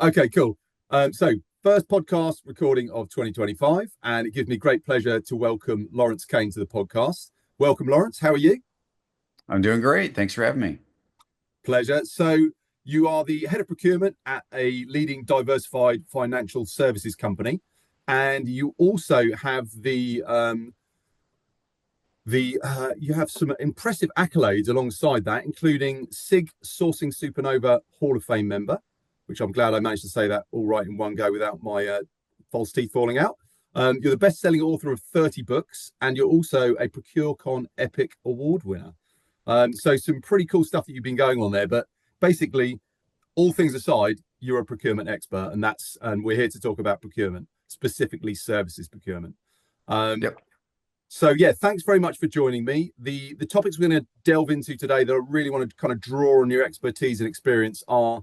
Okay, cool. So first podcast recording of 2025, and it gives me great pleasure to welcome Lawrence Kane to the podcast. Welcome, Lawrence. How are you? I'm doing great. Thanks for having me. Pleasure. So you are the head of procurement at a leading diversified financial services company, and you also have you have some impressive accolades alongside that, including SIG Sourcing Supernova Hall of Fame member, which I'm glad I managed to say that all right in one go without my false teeth falling out. You're the best-selling author of 30 books, and you're also a ProcureCon Epic Award winner. So some pretty cool stuff that you've been going on there. But basically, all things aside, you're a procurement expert, and we're here to talk about procurement, specifically services procurement. Um, Yep. so yeah, thanks very much for joining me. The topics we're going to delve into today that I really want to kind of draw on your expertise and experience are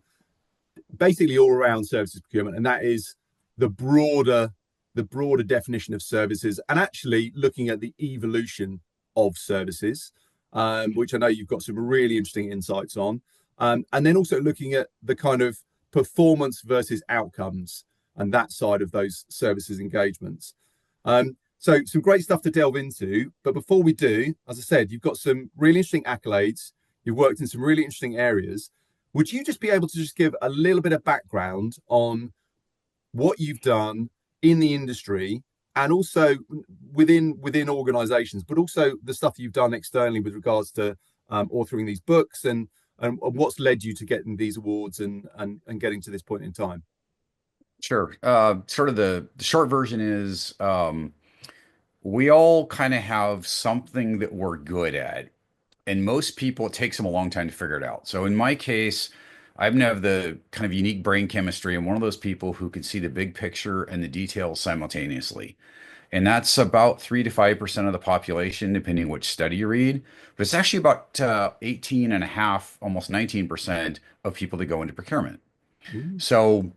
basically all around services procurement, and that is the broader the broader definition of services, and actually looking at the evolution of services, which I know you've got some really interesting insights on, and then also looking at the kind of performance versus outcomes and that side of those services engagements. So some great stuff to delve into. But before we do, as I said, you've got some really interesting accolades. You've worked in some really interesting areas. Would you just be able to just give a little bit of background on what you've done in the industry and also within organizations, but also the stuff you've done externally with regards to authoring these books and what's led you to getting these awards and getting to this point in time? Sure. Sort of the short version is we all kind of have something that we're good at. And most people, it takes them a long time to figure it out. So in my case, I happen to have the kind of unique brain chemistry. I'm one of those people who can see the big picture and the details simultaneously. And that's about 3 to 5% of the population, depending which study you read. But it's actually about 18 and a half, almost 19% of people that go into procurement. Ooh. So,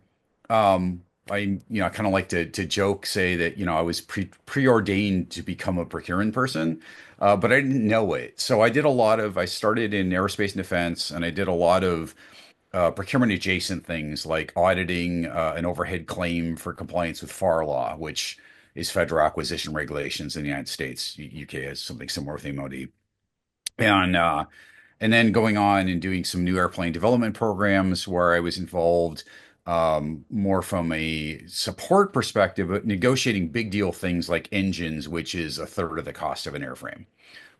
I kind of like to joke, say that, I was preordained to become a procurement person, but I didn't know it. So I started in aerospace and defense, and I did a lot of procurement adjacent things like auditing an overhead claim for compliance with FAR law, which is federal acquisition regulations in the United States. UK has something similar with MOD. And and then going on and doing some new airplane development programs where I was involved more from a support perspective, but negotiating big deal things like engines, which is a third of the cost of an airframe,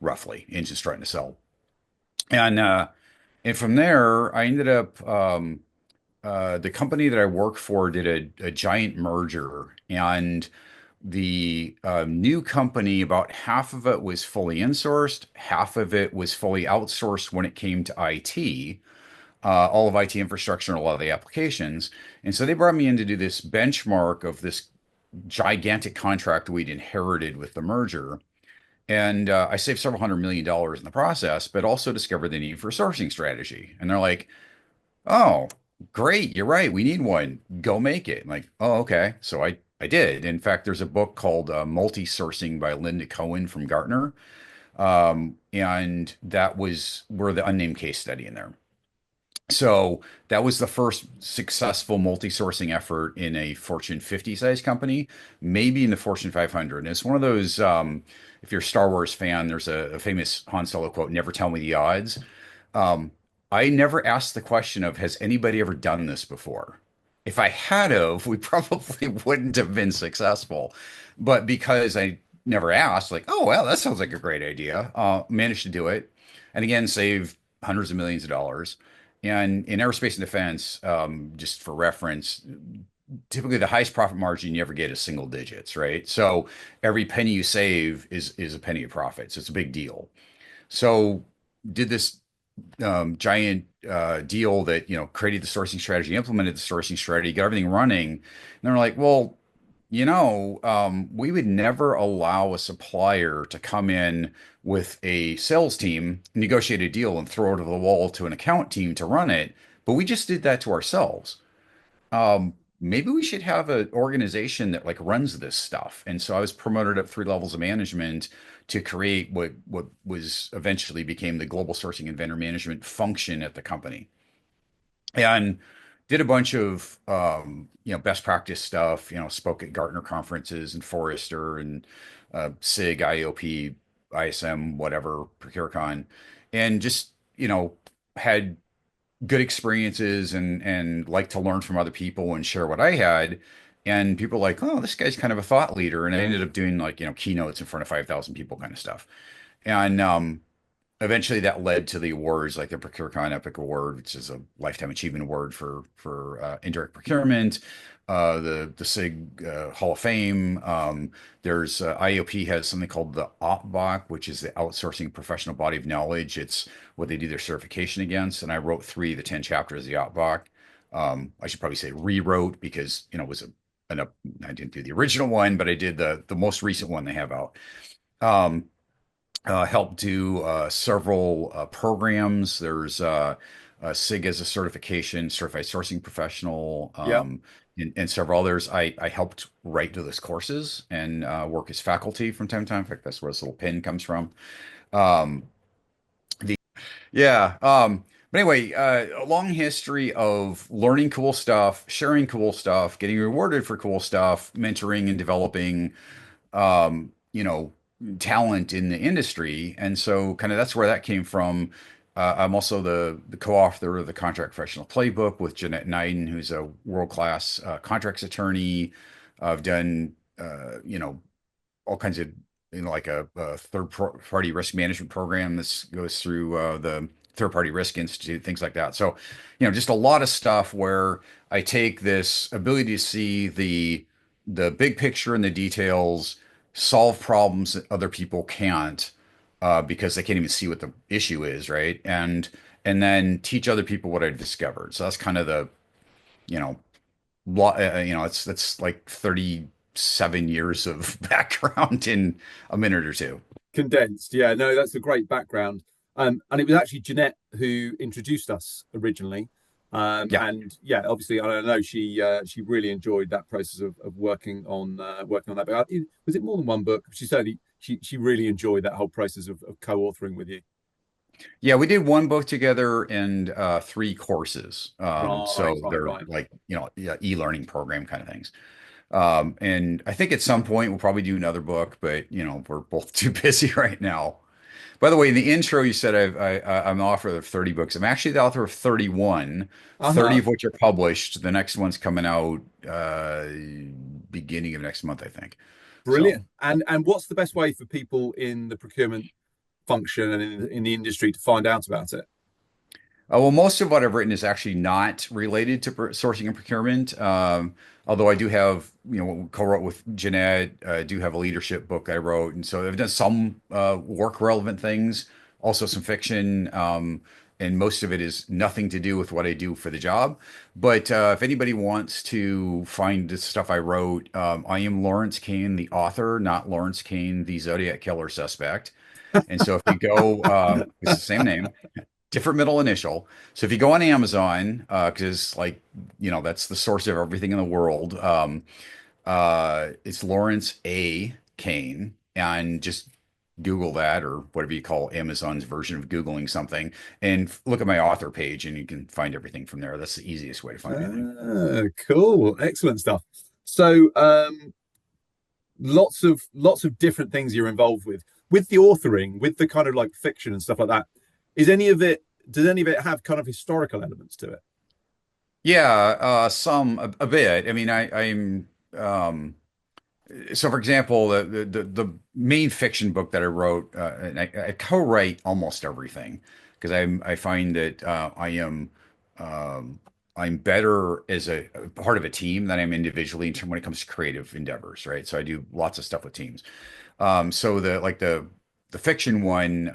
roughly. Engines trying to sell. And uh, and from there, I ended up the company that I work for did a giant merger, and the new company, about half of it was fully insourced, half of it was fully outsourced when it came to IT, all of IT infrastructure and a lot of the applications. And so they brought me in to do this benchmark of this gigantic contract we'd inherited with the merger. And I saved several $100 million in the process, but also discovered the need for a sourcing strategy. And they're like, oh, great. You're right. We need one. Go make it. I'm like, oh, okay. So I did. In fact, there's a book called Multi-Sourcing by Linda Cohen from Gartner. And that was, we're the unnamed case study in there. So that was the first successful multi-sourcing effort in a Fortune 50 size company, maybe in the Fortune 500. And it's one of those, if you're a Star Wars fan, there's a famous Han Solo quote, never tell me the odds. Um, I never asked the question of, has anybody ever done this before? If I had of, we probably wouldn't have been successful. But because I never asked, like, oh, well, that sounds like a great idea, managed to do it. And again, save hundreds of millions of dollars. And in aerospace and defense, just for reference, typically the highest profit margin you ever get is single digits, right? So every penny you save is a penny of profit. So it's a big deal. So did this giant deal that created the sourcing strategy, implemented the sourcing strategy, got everything running. And they're like, well, we would never allow a supplier to come in with a sales team, negotiate a deal, and throw it to the wall to an account team to run it. But we just did that to ourselves. Maybe we should have an organization that like runs this stuff. And so I was promoted up 3 levels of management to create what was eventually became the global sourcing and vendor management function at the company. And did a bunch of best practice stuff, spoke at Gartner conferences and Forrester and SIG, IOP, ISM, whatever, ProcureCon, and just, had good experiences and like to learn from other people and share what I had. And people were like, oh, this guy's kind of a thought leader. And I ended up doing like, keynotes in front of 5,000 people kind of stuff. And eventually that led to the awards like the ProcureCon Epic Award, which is a lifetime achievement award for indirect procurement. The SIG Hall of Fame. There's IOP has something called the OPBOC, which is the Outsourcing Professional Body of Knowledge. It's what they do their certification against. And I wrote three of the 10 chapters of the OPBOC. I should probably say rewrote because it was I didn't do the original one, but I did the most recent one they have out. Um, Helped do several programs. There's SIG as a certification, certified sourcing professional, Yeah. and several others. I helped write those courses and work as faculty from time to time. In fact, that's where this little pin comes from. Um, yeah. But anyway, a long history of learning cool stuff, sharing cool stuff, getting rewarded for cool stuff, mentoring and developing um, you know, talent in the industry. And so kind of that's where that came from. I'm also the co-author of the Contract Professional Playbook with Jeanette Neiden, who's a world-class contracts attorney. I've done, all kinds of, like a third-party risk management program that goes through the Third Party Risk Institute, things like that. So, just a lot of stuff where I take this ability to see the big picture and the details, solve problems that other people can't because they can't even see what the issue is, right? And then teach other people what I've discovered. So that's kind of the, you know, it's that's like 37 years of background in a minute or two. Condensed. Yeah, no, that's a great background. And it was actually Jeanette who introduced us originally. Yeah. And yeah, obviously, I know she really enjoyed that process of working on that. But was it more than one book? She certainly she really enjoyed that whole process of co-authoring with you. Yeah, we did one book together and three courses. Right, So right, they're right. like, yeah, e-learning program kind of things. And I think at some point we'll probably do another book, but we're both too busy right now. By the way, in the intro, you said I'm the author of 30 books. I'm actually the author of 31, 30 Uh-huh. of which are published. The next one's coming out beginning of next month, I think. So. Brilliant. And what's the best way for people in the procurement function and in the industry to find out about it? Well, most of what I've written is actually not related to sourcing and procurement. Although I do have, co-wrote with Jeanette, I do have a leadership book I wrote, and so I've done some work relevant things, also some fiction, and most of it is nothing to do with what I do for the job. But if anybody wants to find the stuff I wrote, I am Lawrence Kane, the author, not Lawrence Kane, the Zodiac killer suspect. And so if you go, it's the same name, different middle initial. So if you go on Amazon, because like that's the source of everything in the world. It's Lawrence A. Kane, and just Google that or whatever you call Amazon's version of Googling something, and look at my author page, and you can find everything from there. That's the easiest way to find anything. Cool. Excellent stuff. So lots of different things you're involved with the authoring, with the kind of like fiction and stuff like that. Is any of it does any of it have kind of historical elements to it? Yeah, some a bit. I mean, I'm so for example, the main fiction book that I wrote, and I co-write almost everything because I find that um, I'm better as a part of a team than I'm individually in terms when it comes to creative endeavors, right? So I do lots of stuff with teams. So the fiction one,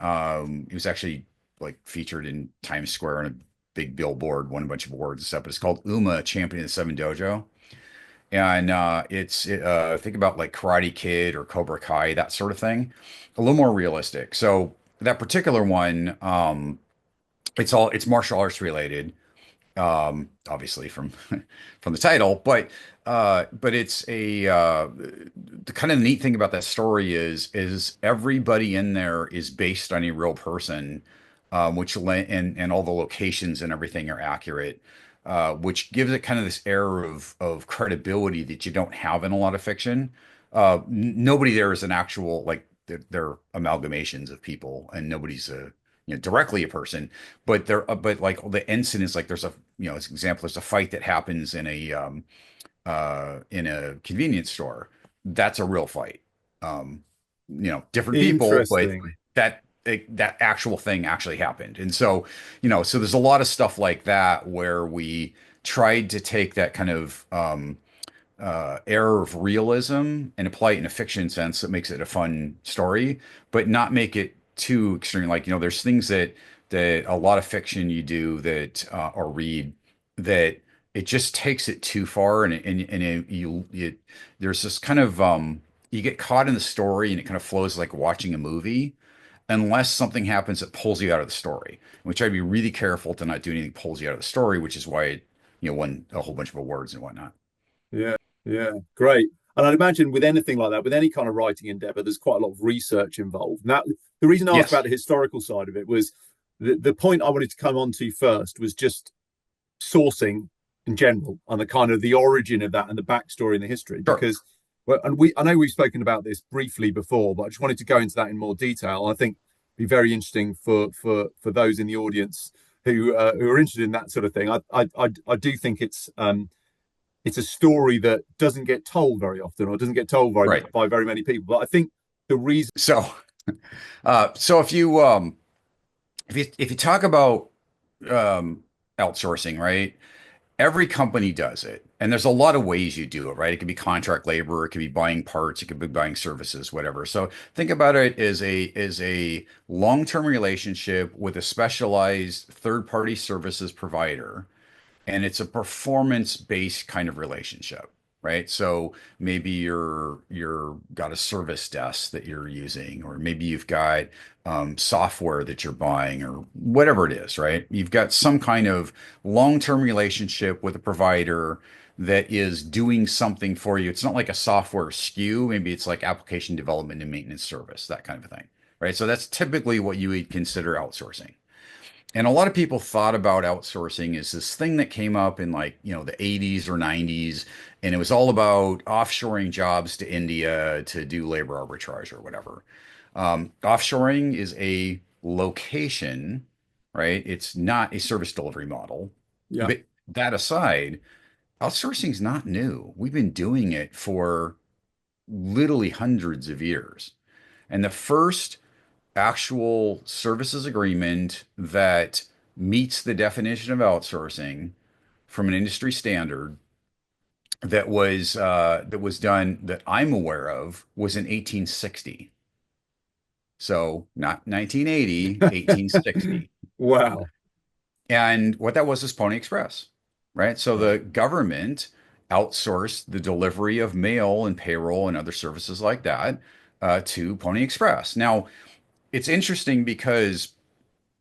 it was actually like featured in Times Square on a big billboard, won a bunch of awards and stuff. But it's called Uma, Champion of the Seven Dojo. And think about like Karate Kid or Cobra Kai, that sort of thing, a little more realistic. So that particular one, it's martial arts related, obviously from from the title, but it's the kind of neat thing about that story is everybody in there is based on a real person, and all the locations and everything are accurate. which gives it kind of this air of credibility that you don't have in a lot of fiction. Nobody there is an actual like they're amalgamations of people, and nobody's a directly a person, but but like the incidents, like there's a as an example, there's a fight that happens in a convenience store. That's a real fight. Different people, but Interesting. that actual thing actually happened. And so, so there's a lot of stuff like that where we tried to take that kind of air of realism and apply it in a fiction sense that makes it a fun story, but not make it too extreme. Like, there's things that a lot of fiction you do that or read that it just takes it too far, there's this kind of you get caught in the story and it kind of flows like watching a movie unless something happens that pulls you out of the story. We try to be really careful to not do anything that pulls you out of the story, which is why it, won a whole bunch of awards and whatnot. Yeah, yeah, great. And I'd imagine with anything like that, with any kind of writing endeavor, there's quite a lot of research involved. And that the reason I asked Yes. about the historical side of it was the point I wanted to come on to first was just sourcing in general and the kind of the origin of that and the backstory and the history. Sure. Because well, and I know we've spoken about this briefly before, but I just wanted to go into that in more detail. I think it'd be very interesting for those in the audience who are interested in that sort of thing. I do think it's a story that doesn't get told very often or doesn't get told Right. by very many people. But I think the reason, So, so if you talk about outsourcing, right? Every company does it, and there's a lot of ways you do it, right? It could be contract labor, it could be buying parts, it could be buying services, whatever. So think about it as a long-term relationship with a specialized third-party services provider, and it's a performance-based kind of relationship, right? So maybe you're got a service desk that you're using, or maybe you've got software that you're buying, or whatever it is, right? You've got some kind of long-term relationship with a provider that is doing something for you. It's not like a software SKU. Maybe it's like application development and maintenance service, that kind of a thing, right? So that's typically what you would consider outsourcing. And a lot of people thought about outsourcing as this thing that came up in like, the 80s or 90s, and it was all about offshoring jobs to India to do labor arbitrage or whatever. Offshoring is a location, right? It's not a service delivery model. yeah, But that aside, outsourcing is not new. We've been doing it for literally hundreds of years. And the first actual services agreement that meets the definition of outsourcing from an industry standard that was done that I'm aware of was in 1860. So not 1980, 1860. wow, And what that was is Pony Express, right? So the government outsourced the delivery of mail and payroll and other services like that to Pony Express. Now, it's interesting because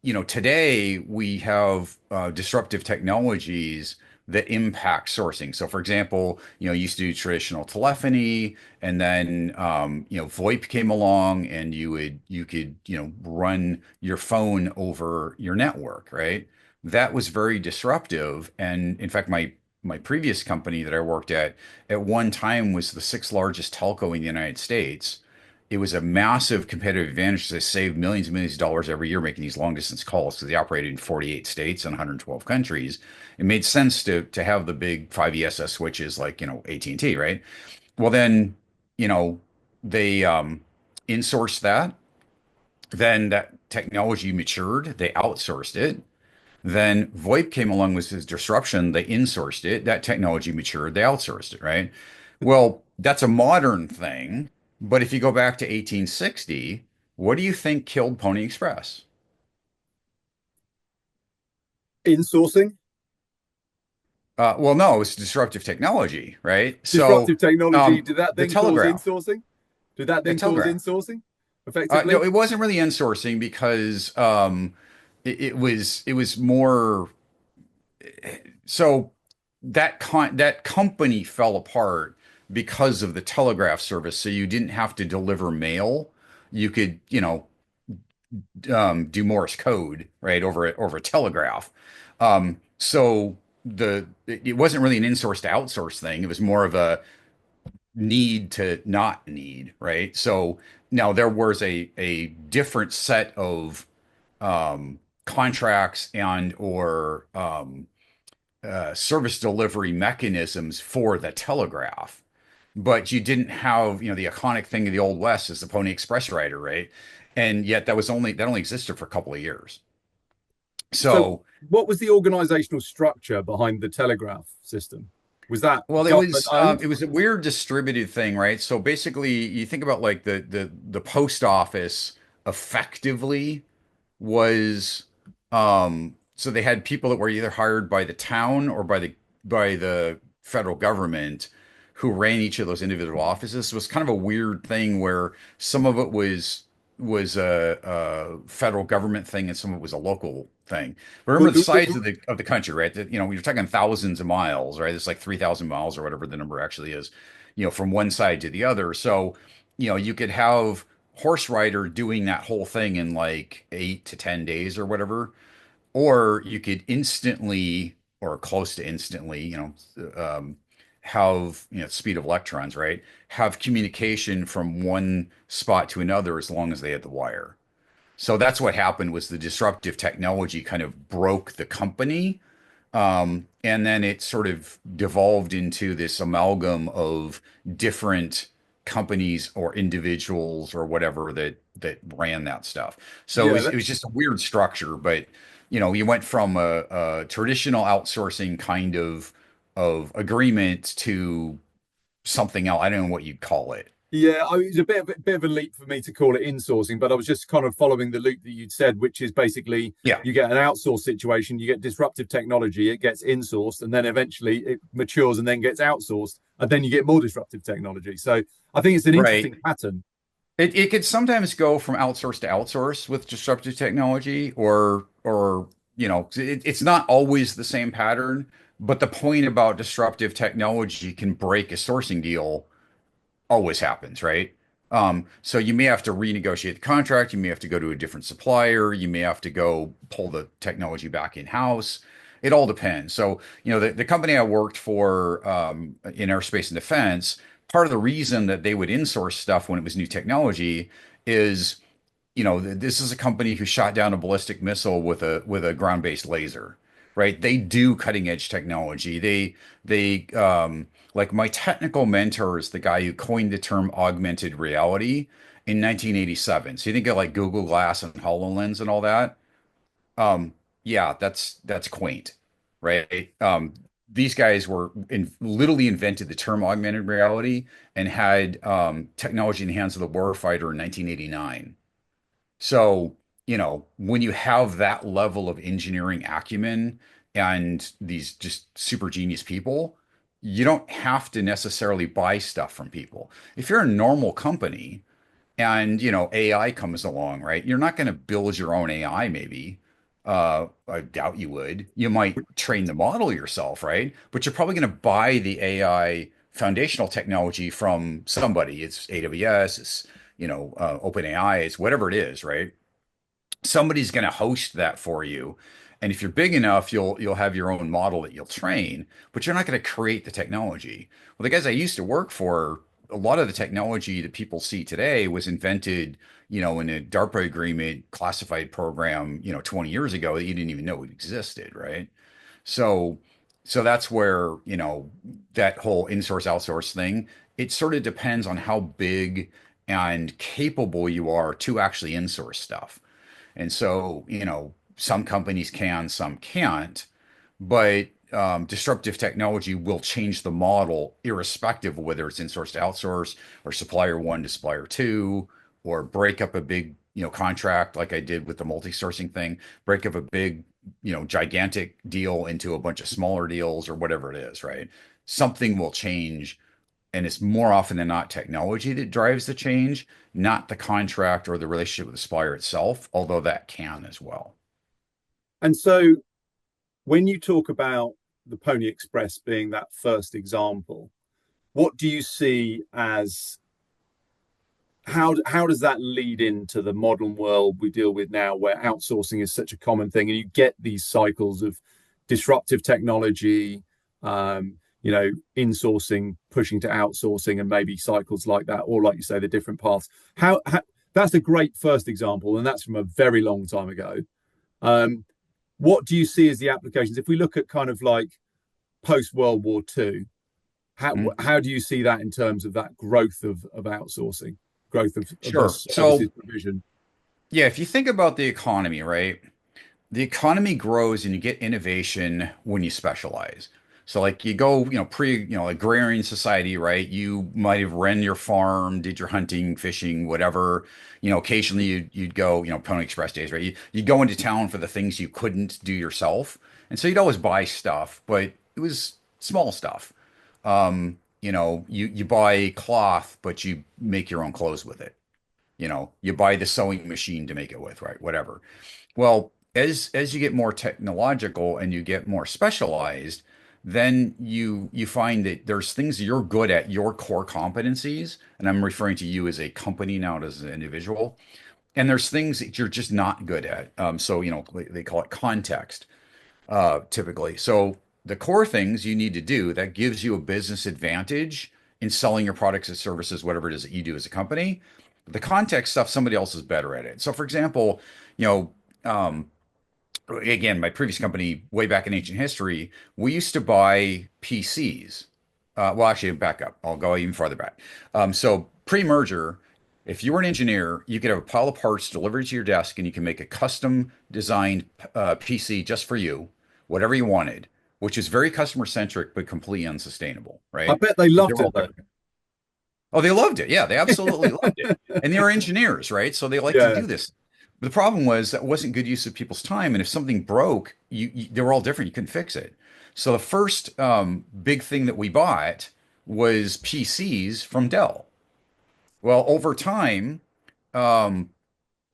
today we have disruptive technologies that impact sourcing. So, for example, you used to do traditional telephony, and then VoIP came along, and you could run your phone over your network, right? That was very disruptive. And in fact, my previous company that I worked at one time was the sixth largest telco in the United States. It was a massive competitive advantage. They saved millions and millions of dollars every year making these long distance calls because they operated in 48 states and 112 countries. It made sense to have the big 5 ESS switches like, AT&T, right? Well, then, they insourced that. Then that technology matured. They outsourced it. Then VoIP came along with this disruption. They insourced it. That technology matured. They outsourced it, right? Well, that's a modern thing. But if you go back to 1860, what do you think killed Pony Express? insourcing, Well, no, it's disruptive technology, right? So, disruptive technology. the telegraph, Did that the then cause telegraph. insourcing No, effectively? it wasn't really insourcing because it was more so that company fell apart because of the telegraph service. So you didn't have to deliver mail. You could, do Morse code, right, over a telegraph. So it wasn't really an insource to outsource thing. It was more of a need to not need, right? So now there was a different set of contracts and or service delivery mechanisms for the telegraph, but you didn't have, the iconic thing of the Old West is the Pony Express rider, right? And yet that only existed for a couple of years. So, So, what was the organizational structure behind the telegraph system? Was that well, government owned? it was a weird distributed thing, right? So basically, you think about like the post office effectively was so they had people that were either hired by the town or by the federal government who ran each of those individual offices. So it was kind of a weird thing where some of it was a federal government thing and some of it was a local thing. But remember the size of the country, right? That, you're talking thousands of miles, right? It's like 3,000 miles or whatever the number actually is, from one side to the other. So, you could have horse rider doing that whole thing in like 8 to 10 days or whatever, or you could instantly or close to instantly, have speed of electrons, right? Have communication from one spot to another as long as they had the wire. So that's what happened was the disruptive technology kind of broke the company, and then it sort of devolved into this amalgam of different companies or individuals or whatever that ran that stuff. So Yeah, it was just a weird structure, but you went from a traditional outsourcing kind of agreement to something else. I don't know what you'd call it. yeah. It's a bit of a leap for me to call it insourcing, but I was just kind of following the loop that you'd said, which is basically Yeah. you get an outsourced situation, you get disruptive technology, it gets insourced, and then eventually it matures and then gets outsourced, and then you get more disruptive technology. So I think it's an Right. interesting pattern. It could sometimes go from outsource to outsource with disruptive technology, or it's not always the same pattern. But the point about disruptive technology can break a sourcing deal always happens, right? So you may have to renegotiate the contract, you may have to go to a different supplier, you may have to go pull the technology back in-house. It all depends. So, the company I worked for in aerospace and defense, part of the reason that they would insource stuff when it was new technology is, this is a company who shot down a ballistic missile with a ground-based laser, right? They do cutting-edge technology. They like my technical mentor is the guy who coined the term augmented reality in 1987. So you think of like Google Glass and HoloLens and all that. Um, yeah, that's quaint, right? These guys literally invented the term augmented reality and had technology in the hands of the warfighter in 1989. So, when you have that level of engineering acumen and these just super genius people, you don't have to necessarily buy stuff from people. If you're a normal company and, AI comes along, right? You're not going to build your own AI, maybe. I doubt you would. You might train the model yourself, right? But you're probably going to buy the AI foundational technology from somebody. It's AWS, it's, OpenAI, it's whatever it is, right? Somebody's going to host that for you. And if you're big enough, you'll have your own model that you'll train, but you're not going to create the technology. Well, the guys I used to work for, a lot of the technology that people see today was invented, in a DARPA agreement classified program, 20 years ago that you didn't even know it existed, right? So, so that's where, that whole in-source outsource thing, it sort of depends on how big and capable you are to actually in-source stuff. And so, some companies can, some can't, but disruptive technology will change the model irrespective of whether it's in-source to outsource or supplier one to supplier two, or break up a big, contract like I did with the multi-sourcing thing, break up a big, gigantic deal into a bunch of smaller deals or whatever it is, right? Something will change, and it's more often than not technology that drives the change, not the contract or the relationship with the supplier itself, although that can as well. And so when you talk about the Pony Express being that first example, what do you see as how does that lead into the modern world we deal with now, where outsourcing is such a common thing, and you get these cycles of disruptive technology, insourcing, pushing to outsourcing, and maybe cycles like that, or like you say, the different paths. How that's a great first example, and that's from a very long time ago. What do you see as the applications if we look at kind of like post World War II? Mhm. How do you see that in terms of that growth of outsourcing, growth of the Sure. services So, provision? yeah, if you think about the economy, right? The economy grows and you get innovation when you specialize. So like you go, agrarian society, right? You might have ran your farm, did your hunting, fishing, whatever. Occasionally you'd go, Pony Express days, right? You'd go into town for the things you couldn't do yourself. And so you'd always buy stuff, but it was small stuff. You buy cloth, but you make your own clothes with it. You buy the sewing machine to make it with, right? Whatever. Well, as you get more technological and you get more specialized, then you find that there's things you're good at, your core competencies, and I'm referring to you as a company now, not as an individual. And there's things that you're just not good at. So they call it context, typically. So the core things you need to do that gives you a business advantage in selling your products and services, whatever it is that you do as a company. The context stuff, somebody else is better at it. So, for example, you know. Again, my previous company, way back in ancient history, we used to buy PCs. Well, actually, back up. I'll go even farther back. So pre-merger, if you were an engineer, you could have a pile of parts delivered to your desk, and you can make a custom designed PC just for you, whatever you wanted, which is very customer centric but completely unsustainable, I right? bet they Because loved they're all it though. different. Oh, they loved it. Yeah, they absolutely loved it. And they were engineers, right? So they like to Yeah. do this. The problem was that wasn't good use of people's time. And if something broke, they were all different. You couldn't fix it. So the first big thing that we bought was PCs from Dell. Well, over time, um,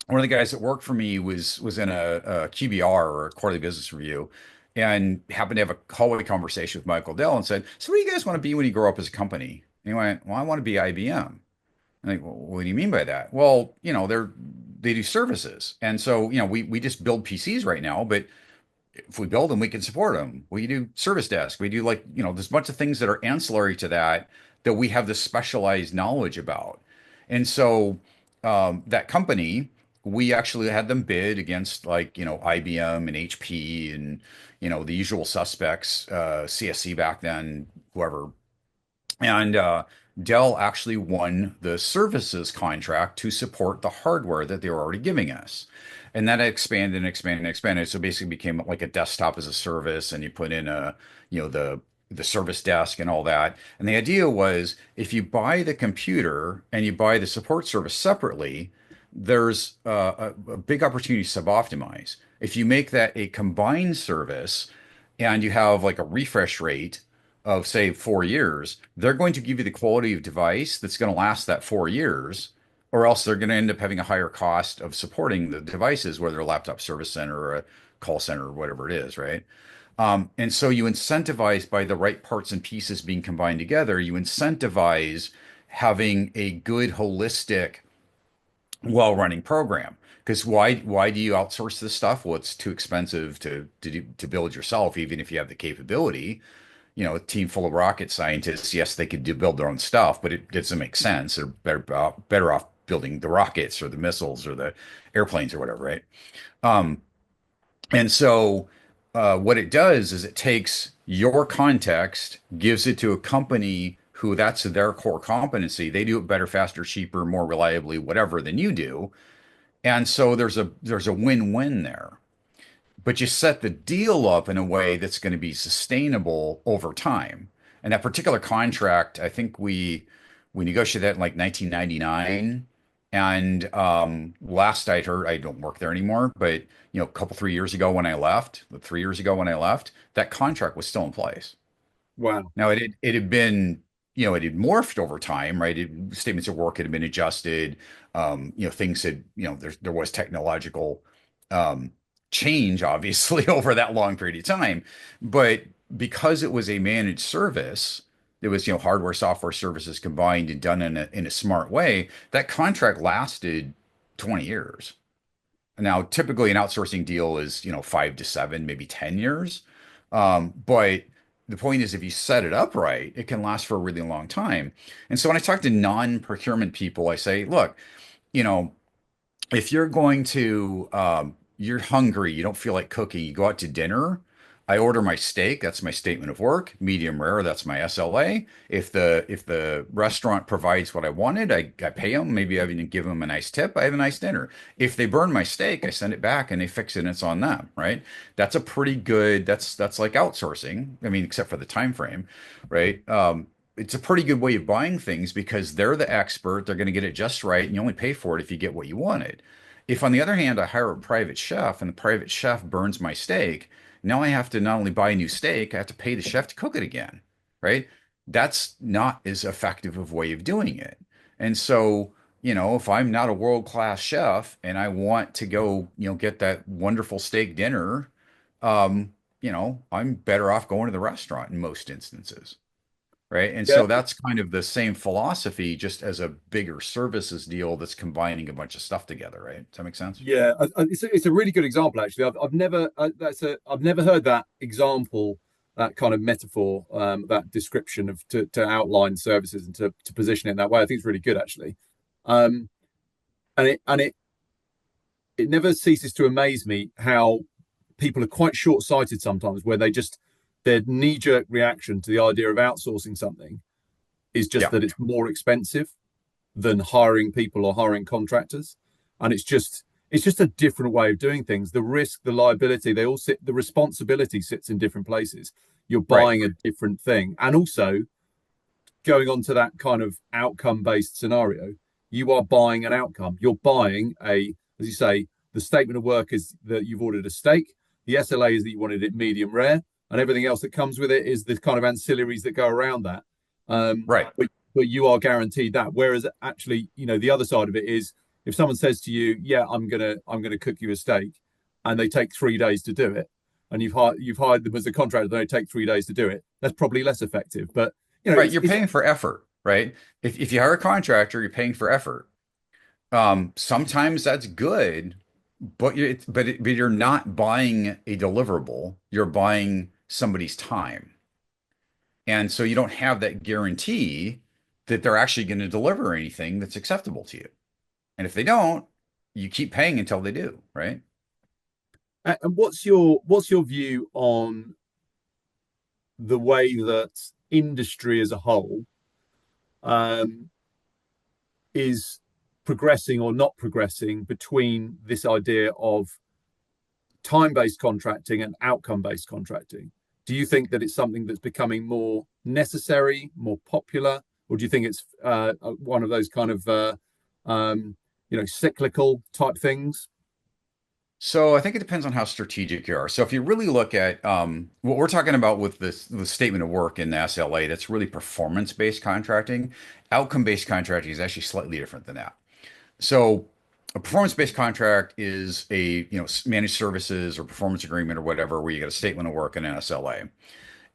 one of the guys that worked for me was in a QBR or a quarterly business review, and happened to have a hallway conversation with Michael Dell and said, "So what do you guys want to be when you grow up as a company?" And he went, "Well, I want to be IBM." I'm like, well, what do you mean by that? Well, they do services. And so, we just build PCs right now, but if we build them, we can support them. We do service desk. We do there's a bunch of things that are ancillary to that that we have the specialized knowledge about. And so that company, we actually had them bid against IBM and HP and, the usual suspects, CSC back then, whoever. And Dell actually won the services contract to support the hardware that they were already giving us. And that expanded and expanded and expanded. So basically became like a desktop as a service, and you put in the service desk and all that. And the idea was if you buy the computer and you buy the support service separately, there's a big opportunity to sub-optimize. If you make that a combined service and you have like a refresh rate of say 4 years, they're going to give you the quality of device that's going to last that 4 years, or else they're going to end up having a higher cost of supporting the devices, whether a laptop service center or a call center or whatever it is, right? And so you incentivize by the right parts and pieces being combined together, you incentivize having a good holistic well-running program. Because why do you outsource this stuff? Well, it's too expensive to build yourself, even if you have the capability. A team full of rocket scientists, yes, they could build their own stuff, but it doesn't make sense. They're better off building the rockets or the missiles or the airplanes or whatever, right? Um, and so what it does is it takes your context, gives it to a company who that's their core competency. They do it better, faster, cheaper, more reliably, whatever than you do. And so there's a win-win there, but you set the deal up in a way that's going to be sustainable over time. And that particular contract, I think we negotiated that in like 1999. And last I'd heard, I don't work there anymore, but a couple 3 years ago when I left, 3 years ago when I left, that contract was still in place. Wow. Now it had been, it had morphed over time, right? Statements of work had been adjusted. Things had, there was technological um, change, obviously, over that long period of time. But because it was a managed service, it was, hardware, software services combined and done in a smart way. That contract lasted 20 years. Now, typically an outsourcing deal is, 5 to 7, maybe 10 years. But the point is, if you set it up right, it can last for a really long time. And so when I talk to non-procurement people, I say, look, you know, if you're going to you're hungry, you don't feel like cooking, you go out to dinner, I order my steak, that's my statement of work, medium rare, that's my SLA. If the restaurant provides what I wanted, I pay them, maybe I even give them a nice tip, I have a nice dinner. If they burn my steak, I send it back and they fix it and it's on them, right? That's a pretty good, that's like outsourcing. I mean, except for the time frame, right? It's a pretty good way of buying things because they're the expert. They're going to get it just right, and you only pay for it if you get what you wanted. If, on the other hand, I hire a private chef and the private chef burns my steak, now I have to not only buy a new steak, I have to pay the chef to cook it again, right? That's not as effective of way of doing it. And so, if I'm not a world-class chef and I want to go, get that wonderful steak dinner, I'm better off going to the restaurant in most instances. Right. And Yeah, so that's kind of the same philosophy, just as a bigger services deal that's combining a bunch of stuff together. Right. Does that make sense? yeah, it's a really good example actually. I've never heard that example, that kind of metaphor, that description of to outline services and to position it in that way. I think it's really good actually, um, and it never ceases to amaze me how people are quite short-sighted sometimes, where their knee-jerk reaction to the idea of outsourcing something is just Yeah. that it's more expensive than hiring people or hiring contractors, and it's just a different way of doing things. The risk, the liability, the responsibility sits in different places. You're Right. buying a different thing, and also going on to that kind of outcome-based scenario, you are buying an outcome. You're buying as you say, the statement of work is that you've ordered a steak. The SLA is that you wanted it medium rare, and everything else that comes with it is the kind of ancillaries that go around that. Um, Right. but you are guaranteed that. Whereas actually, the other side of it is, if someone says to you, "Yeah, I'm gonna cook you a steak," and they take 3 days to do it, and you've hired them as a contractor, they take 3 days to do it. That's probably less effective. But Right. it's You're paying for effort. Right. If you hire a contractor, you're paying for effort. Sometimes that's good, but you're not buying a deliverable. You're buying somebody's time. And so you don't have that guarantee that they're actually going to deliver anything that's acceptable to you. And if they don't, you keep paying until they do, right? and what's your view on the way that industry as a whole um, is progressing or not progressing between this idea of time-based contracting and outcome-based contracting? Do you think that it's something that's becoming more necessary, more popular, or do you think it's one of those kind of cyclical type things? So I think it depends on how strategic you are. So if you really look at what we're talking about with this the statement of work in the SLA, that's really performance-based contracting. Outcome-based contracting is actually slightly different than that. So a performance-based contract is a managed services or performance agreement or whatever, where you get a statement of work and an SLA.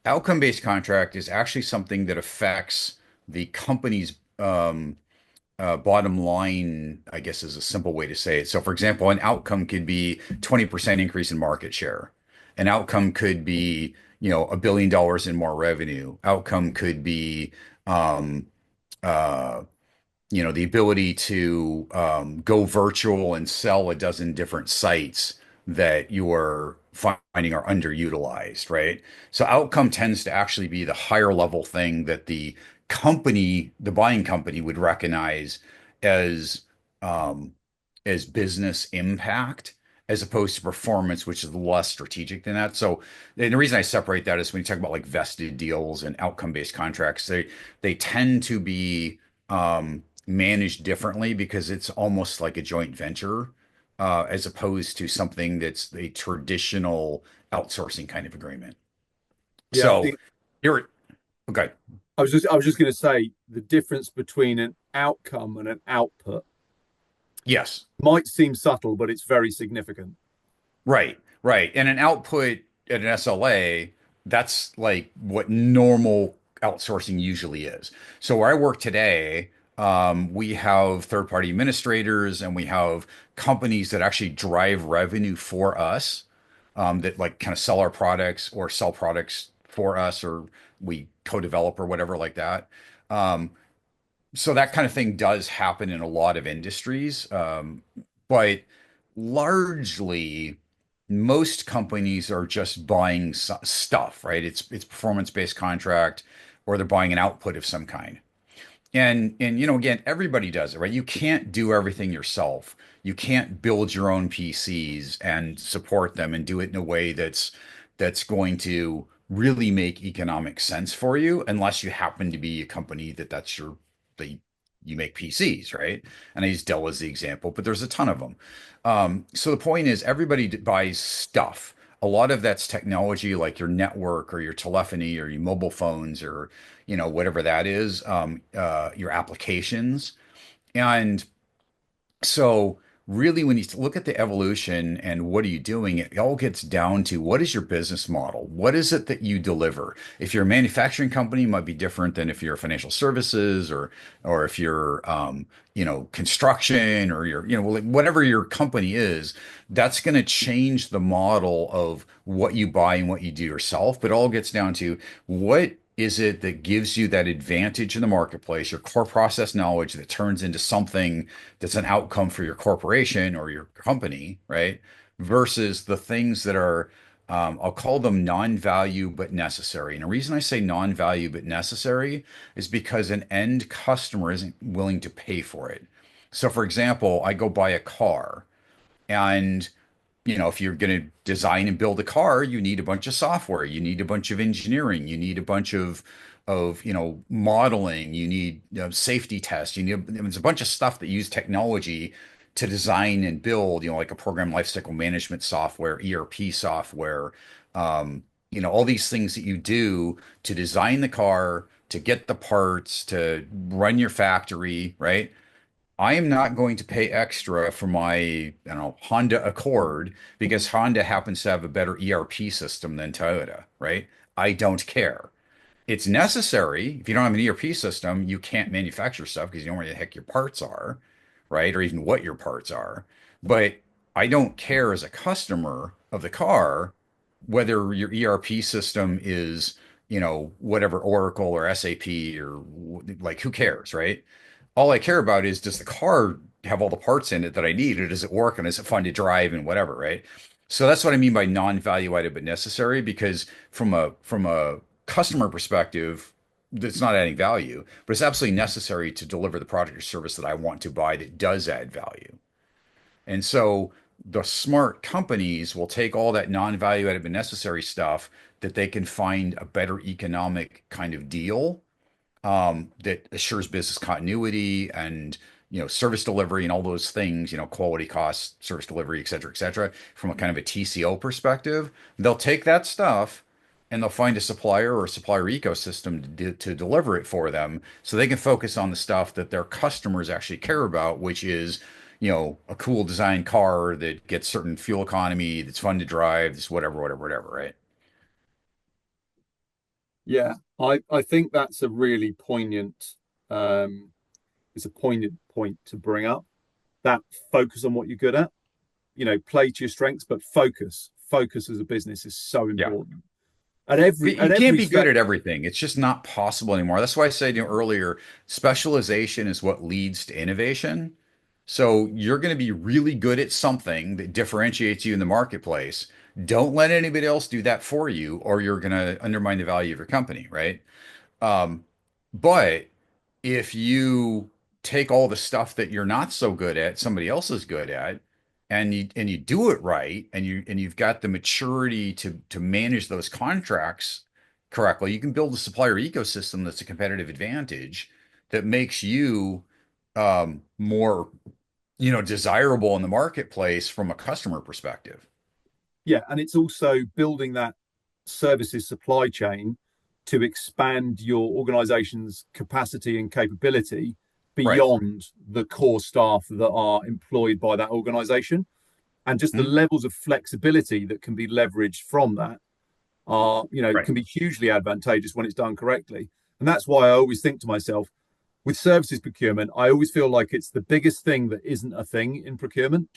Outcome-based contract is actually something that affects the company's bottom line, I guess is a simple way to say it. So, for example, an outcome could be 20% increase in market share. An outcome could be, $1 billion in more revenue. Outcome could be, um, uh, the ability to go virtual and sell a dozen different sites that you're finding are underutilized, right? So outcome tends to actually be the higher level thing that the buying company would recognize as um, as business impact as opposed to performance, which is less strategic than that. So and the reason I separate that is when you talk about like vested deals and outcome-based contracts, they tend to be managed differently because it's almost like a joint venture, as opposed to something that's a traditional outsourcing kind of agreement. Yeah, I So think here, okay, I was just going to say the difference between an outcome and an output yes, might seem subtle, but it's very significant. right, right. And an output at an SLA, that's like what normal outsourcing usually is. So where I work today, we have third-party administrators and we have companies that actually drive revenue for us. that like kind of sell our products or sell products for us, or we co-develop or whatever like that. Um, so that kind of thing does happen in a lot of industries. But largely, most companies are just buying stuff, right? It's performance-based contract, or they're buying an output of some kind. And again, everybody does it, right? You can't do everything yourself. You can't build your own PCs and support them and do it in a way that's going to really make economic sense for you, unless you happen to be a company that's your that you make PCs, right? And I use Dell as the example, but there's a ton of them. So the point is, everybody buys stuff. A lot of that's technology, like your network or your telephony or your mobile phones, or whatever that is, your applications. And so really, when you look at the evolution and what are you doing, it all gets down to, what is your business model? What is it that you deliver? If you're a manufacturing company, it might be different than if you're financial services, or if you're construction, or like whatever your company is. That's going to change the model of what you buy and what you do yourself. But it all gets down to, what is it that gives you that advantage in the marketplace, your core process knowledge that turns into something that's an outcome for your corporation or your company, right? Versus the things that are, I'll call them non-value but necessary. And the reason I say non-value but necessary is because an end customer isn't willing to pay for it. So, for example, I go buy a car, and if you're going to design and build a car, you need a bunch of software, you need a bunch of engineering, you need a bunch of modeling, you need safety tests, there's a bunch of stuff that use technology to design and build, like a program lifecycle management software, ERP software, all these things that you do to design the car, to get the parts, to run your factory, right? I am not going to pay extra for my, Honda Accord because Honda happens to have a better ERP system than Toyota, right? I don't care. It's necessary. If you don't have an ERP system, you can't manufacture stuff because you don't know where the heck your parts are, right? Or even what your parts are. But I don't care, as a customer of the car, whether your ERP system is, whatever, Oracle or SAP, or like, who cares, right? All I care about is, does the car have all the parts in it that I need, or does it work, and is it fun to drive and whatever, right? So that's what I mean by non-value added but necessary, because from a customer perspective, it's not adding value, but it's absolutely necessary to deliver the product or service that I want to buy that does add value. And so the smart companies will take all that non-value added but necessary stuff that they can find a better economic kind of deal, that assures business continuity and service delivery and all those things, quality, cost, service delivery, et cetera, from a kind of a TCO perspective. They'll take that stuff and they'll find a supplier or a supplier ecosystem to deliver it for them, so they can focus on the stuff that their customers actually care about, which is, a cool design car that gets certain fuel economy, that's fun to drive, this whatever, right? Yeah, I think that's a really poignant it's a poignant point to bring up. That focus on what you're good at, play to your strengths, but focus as a business is so Yeah. important at every You at can't every be good step. at everything. It's just not possible anymore. That's why I said, earlier, specialization is what leads to innovation. So you're going to be really good at something that differentiates you in the marketplace. Don't let anybody else do that for you, or you're going to undermine the value of your company, right? Um, but if you take all the stuff that you're not so good at, somebody else is good at, and you do it right, and you've got the maturity to manage those contracts correctly, you can build a supplier ecosystem that's a competitive advantage that makes you more, desirable in the marketplace from a customer perspective. Yeah, and it's also building that services supply chain to expand your organization's capacity and capability Right. beyond the core staff that are employed by that organization. And just the Mhm. levels of flexibility that can be leveraged from that are, Right. can be hugely advantageous when it's done correctly. And that's why I always think to myself, with services procurement, I always feel like it's the biggest thing that isn't a thing in procurement.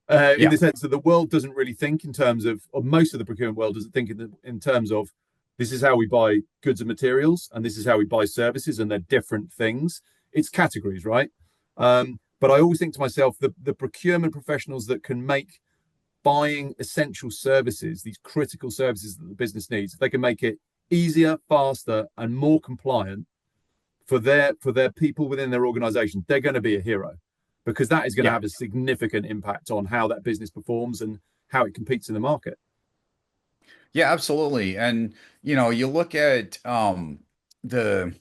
in Yeah. the sense that the world doesn't really think in terms of, or most of the procurement world doesn't think in terms of, this is how we buy goods and materials, and this is how we buy services, and they're different things. It's categories, right? But I always think to myself, the procurement professionals that can make buying essential services, these critical services that the business needs, if they can make it easier, faster, and more compliant for their people within their organization, they're going to be a hero, because that is going to Yeah. have a significant impact on how that business performs and how it competes in the market. Yeah, absolutely. And you look at the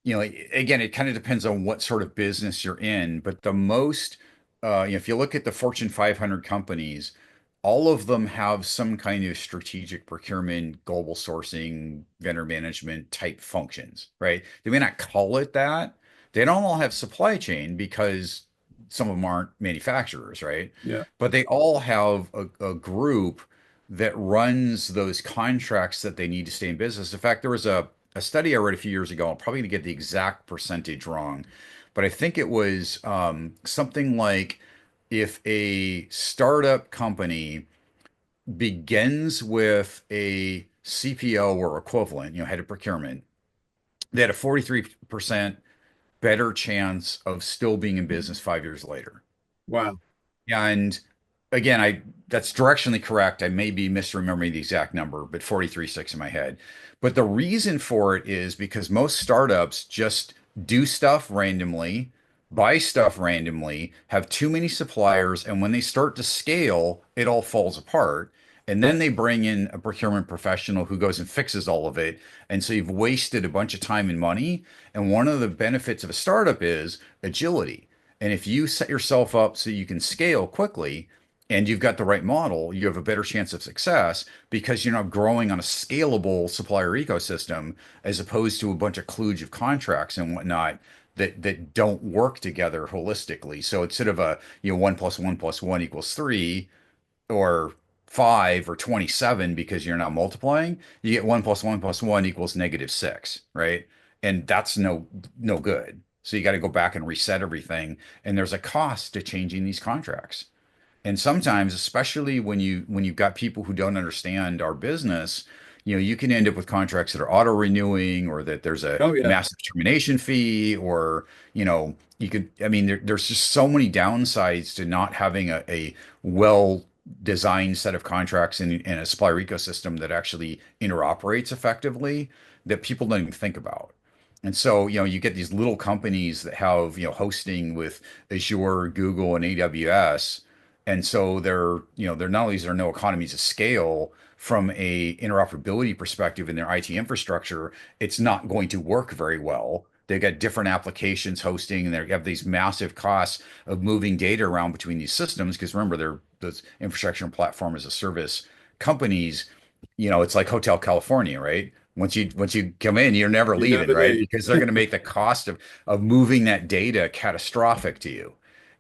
again, it kind of depends on what sort of business you're in, but the most, if you look at the Fortune 500 companies, all of them have some kind of strategic procurement, global sourcing, vendor management type functions, right? They may not call it that. They don't all have supply chain because some of them aren't manufacturers, right? Yeah. But they all have a group that runs those contracts that they need to stay in business. In fact, there was a study I read a few years ago. I'm probably going to get the exact percentage wrong, but I think it was something like if a startup company begins with a CPO or equivalent, head of procurement, they had a 43% better chance of still being in business 5 years later. Wow. And again, I that's directionally correct. I may be misremembering the exact number, but 43.6 in my head. But the reason for it is because most startups just do stuff randomly, buy stuff randomly, have too many suppliers, and when they start to scale, it all falls apart. And then they bring in a procurement professional who goes and fixes all of it. And so you've wasted a bunch of time and money. And one of the benefits of a startup is agility. And if you set yourself up so you can scale quickly and you've got the right model, you have a better chance of success because you're not growing on a scalable supplier ecosystem as opposed to a bunch of kludge of contracts and whatnot that don't work together holistically. So instead of a 1 + 1 + 1 = 3 or 5 or 27 because you're not multiplying, you get 1 + 1 + 1 = -6, right? And that's no good. So you got to go back and reset everything. And there's a cost to changing these contracts. And sometimes, especially when you've got people who don't understand our business, you can end up with contracts that are auto renewing or that there's a Oh yeah. massive termination fee or, you could, I mean, there's just so many downsides to not having a well designed set of contracts in a supplier ecosystem that actually interoperates effectively that people don't even think about. And so, you get these little companies that have, hosting with Azure, Google, and AWS. And so they're not only is there no economies of scale from a interoperability perspective in their IT infrastructure, it's not going to work very well. They've got different applications hosting, and they have these massive costs of moving data around between these systems. Because remember, they're those infrastructure and platform as a service companies. It's like Hotel California, right? Once you come in, you're never You leaving, never right? leave. Because they're going to make the cost of moving that data catastrophic to you.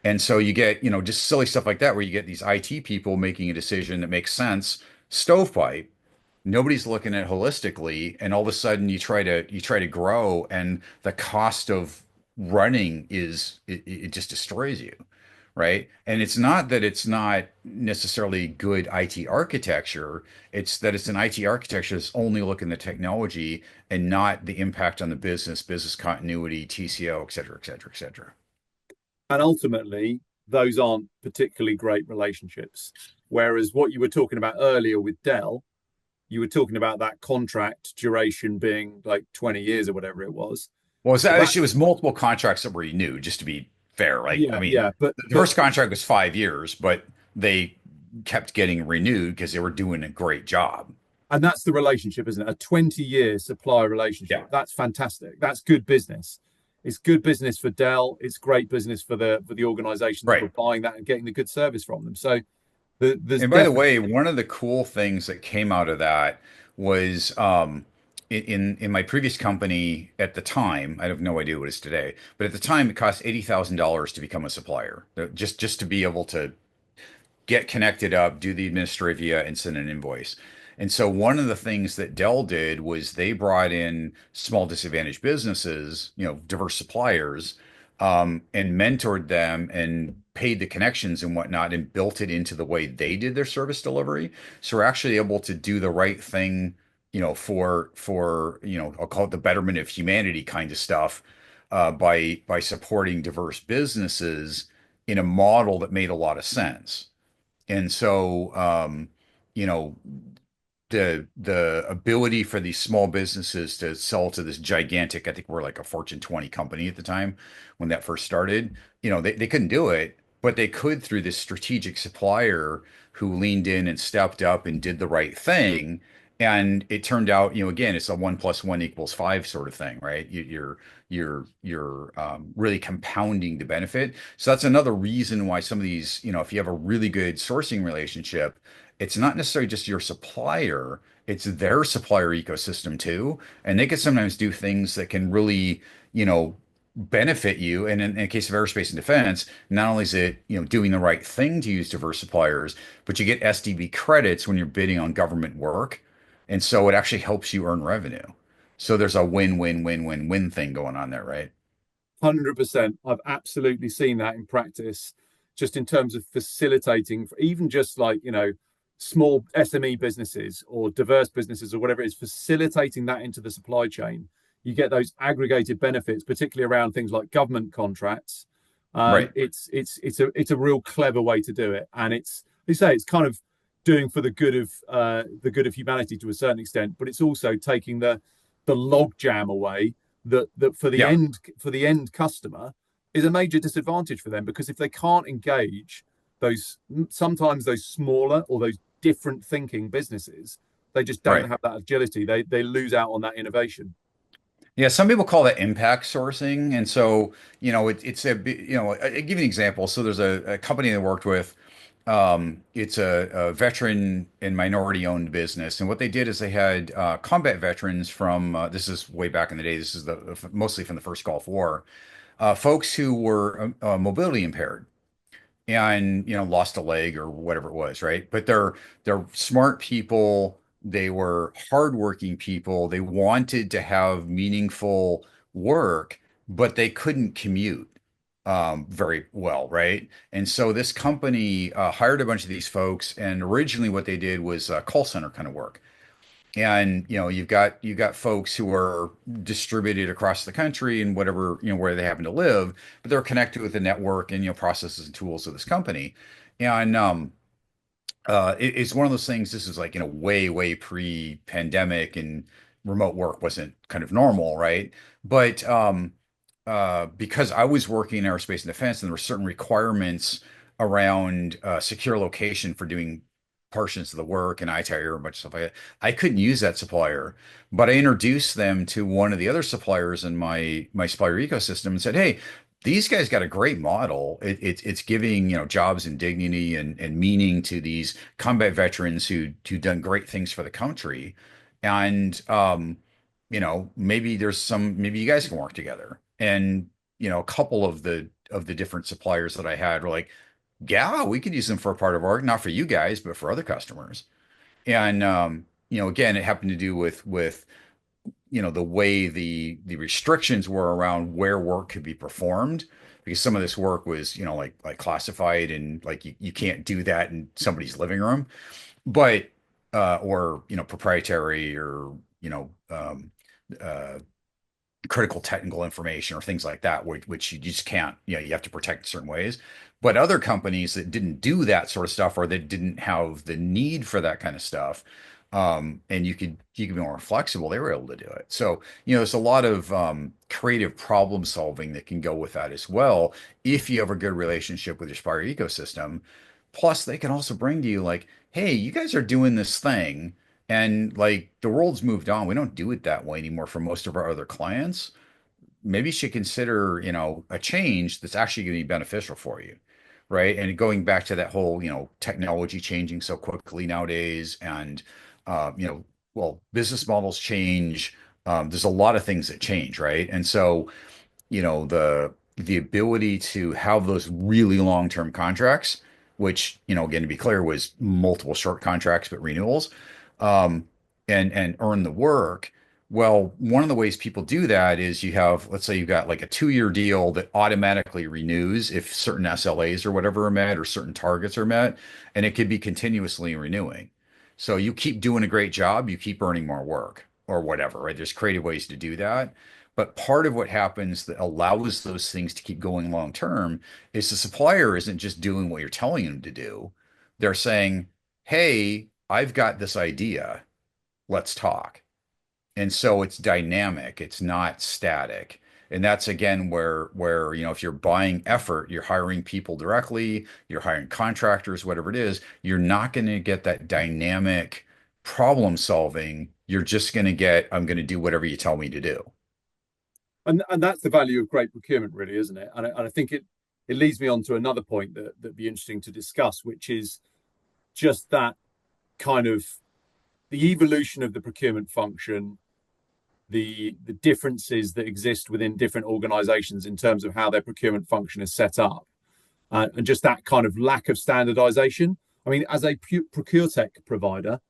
And so you get, just silly stuff like that where you get these IT people making a decision that makes sense, stovepipe. Nobody's looking at it holistically, and all of a sudden you try to grow, and the cost of running it just destroys you, right? And it's not that it's not necessarily good IT architecture, it's that it's an IT architecture that's only looking at technology and not the impact on the business continuity, TCO, et cetera, et cetera, et cetera. And ultimately, those aren't particularly great relationships. Whereas what you were talking about earlier with Dell, you were talking about that contract duration being like 20 years or whatever it was. Well, it's Well, actually that's it was multiple contracts that were renewed, just to be fair. Like, I yeah, mean, yeah, but the but first contract was 5 years, but they kept getting renewed because they were doing a great job. and that's the relationship, isn't it? A 20-year supply Yeah, relationship. That's fantastic. That's good business. It's good business for Dell. It's great business for the organizations who right. are buying that and getting the good service from them. So there's And by the definitely way, one of the cool things that came out of that was in my previous company at the time, I have no idea what it is today, but at the time it cost $80,000 to become a supplier. Just to be able to get connected up, do the administrivia, and send an invoice. And so one of the things that Dell did was they brought in small disadvantaged businesses, diverse suppliers and mentored them and paid the connections and whatnot and built it into the way they did their service delivery. So we're actually able to do the right thing, for I'll call it the betterment of humanity kind of stuff, by supporting diverse businesses in a model that made a lot of sense. And so, you know, the ability for these small businesses to sell to this gigantic, I think we're like a Fortune 20 company at the time when that first started, they couldn't do it, but they could through this strategic supplier who leaned in and stepped up and did the right thing. And it turned out, again, it's a 1 + 1 = 5 sort of thing, right? You're really compounding the benefit. So that's another reason why some of these, if you have a really good sourcing relationship, it's not necessarily just your supplier, it's their supplier ecosystem too. And they can sometimes do things that can really, benefit you. And in the case of aerospace and defense, not only is it, doing the right thing to use diverse suppliers, but you get SDB credits when you're bidding on government work. And so it actually helps you earn revenue. So there's a win-win-win-win-win thing going on there, right? 100%. I've absolutely seen that in practice, just in terms of facilitating, even just like, small SME businesses or diverse businesses or whatever it is, facilitating that into the supply chain. You get those aggregated benefits, particularly around things like government contracts. Right. It's a real clever way to do it, and you say it's kind of doing for the good of humanity to a certain extent, but it's also taking the log jam away that Yeah. for the end customer is a major disadvantage for them, because if they can't engage those sometimes those smaller or those different thinking businesses, they just don't Right. have that agility. They lose out on that innovation. Yeah, some people call that impact sourcing. And so, it's I give you an example. So there's a company I worked with. It's a veteran and minority owned business. And what they did is they had combat veterans from, this is way back in the day. This is mostly from the first Gulf War, folks who were mobility impaired and lost a leg or whatever it was, right? But they're smart people. They were hardworking people. They wanted to have meaningful work, but they couldn't commute very well, right? And so this company hired a bunch of these folks, and originally what they did was call center kind of work. And you've got folks who are distributed across the country and whatever, where they happen to live, but they're connected with the network and processes and tools of this company. And it's one of those things. This is like way pre-pandemic, and remote work wasn't kind of normal, right? But because I was working in aerospace and defense, and there were certain requirements around secure location for doing portions of the work, and ITAR, a bunch of stuff like that. I couldn't use that supplier, but I introduced them to one of the other suppliers in my supplier ecosystem and said, "Hey, these guys got a great model. It's giving jobs and dignity and meaning to these combat veterans who done great things for the country, and maybe you guys can work together." And a couple of the different suppliers that I had were like, "Yeah, we could use them for a part of our work, not for you guys, but for other customers." And again, it happened to do with the way the restrictions were around where work could be performed, because some of this work was like classified, and like you can't do that in somebody's living room, but or proprietary, or uh, critical technical information or things like that, which you just can't, you have to protect in certain ways. But other companies that didn't do that sort of stuff, or that didn't have the need for that kind of stuff, and you could be more flexible, they were able to do it. So, there's a lot of creative problem solving that can go with that as well, if you have a good relationship with your supplier ecosystem. Plus, they can also bring to you like, hey, you guys are doing this thing. And like the world's moved on. We don't do it that way anymore for most of our other clients. Maybe you should consider, a change that's actually going to be beneficial for you. Right. And going back to that whole, technology changing so quickly nowadays, and, well, business models change. There's a lot of things that change. Right. And so, the ability to have those really long-term contracts, which, again, to be clear, was multiple short contracts but renewals, um, and earn the work. Well, one of the ways people do that is you have, let's say you've got like a 2-year deal that automatically renews if certain SLAs or whatever are met or certain targets are met, and it could be continuously renewing. So you keep doing a great job, you keep earning more work or whatever, right? There's creative ways to do that. But part of what happens that allows those things to keep going long term is the supplier isn't just doing what you're telling them to do. They're saying, hey, I've got this idea. Let's talk. And so it's dynamic, it's not static. And that's again where if you're buying effort, you're hiring people directly, you're hiring contractors, whatever it is, you're not going to get that dynamic problem solving. You're just going to get, I'm going to do whatever you tell me to do. And that's the value of great procurement, really, isn't it? And I think it leads me on to another point that'd be interesting to discuss, which is just that kind of the evolution of the procurement function, the differences that exist within different organizations in terms of how their procurement function is set up, and just that kind of lack of standardization. I mean, as a procure tech provider,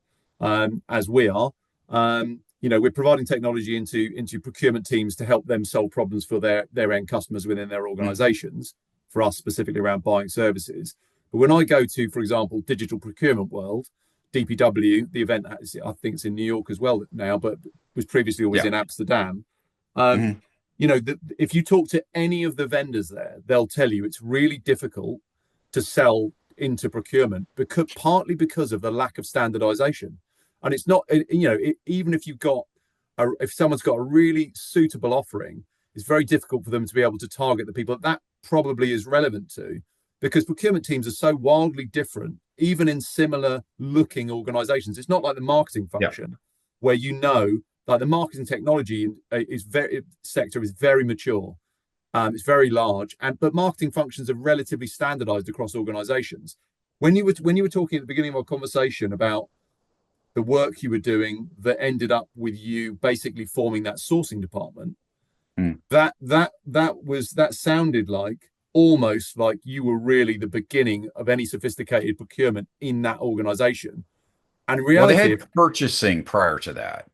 as we are, we're providing technology into procurement teams to help them solve problems for their end customers within their Mm. organizations. For us specifically around buying services, but when I go to, for example, Digital Procurement World, DPW, the event, I think it's in New York as well now, but was previously always Yeah. in Amsterdam. Um, Hmm. if you talk to any of the vendors there, they'll tell you it's really difficult to sell into procurement because partly because of the lack of standardization. And it's not, even if you've got, if someone's got a really suitable offering, it's very difficult for them to be able to target the people that probably is relevant to, because procurement teams are so wildly different, even in similar looking organizations. It's not like the marketing Yeah. function where like the marketing technology is very sector is very mature. It's very large, but marketing functions are relatively standardized across organizations. When you were talking at the beginning of our conversation about the work you were doing that ended up with you basically forming that sourcing department, Mm. that sounded like almost like you were really the beginning of any sophisticated procurement in that organization. And in Well, they reality, had purchasing prior to that.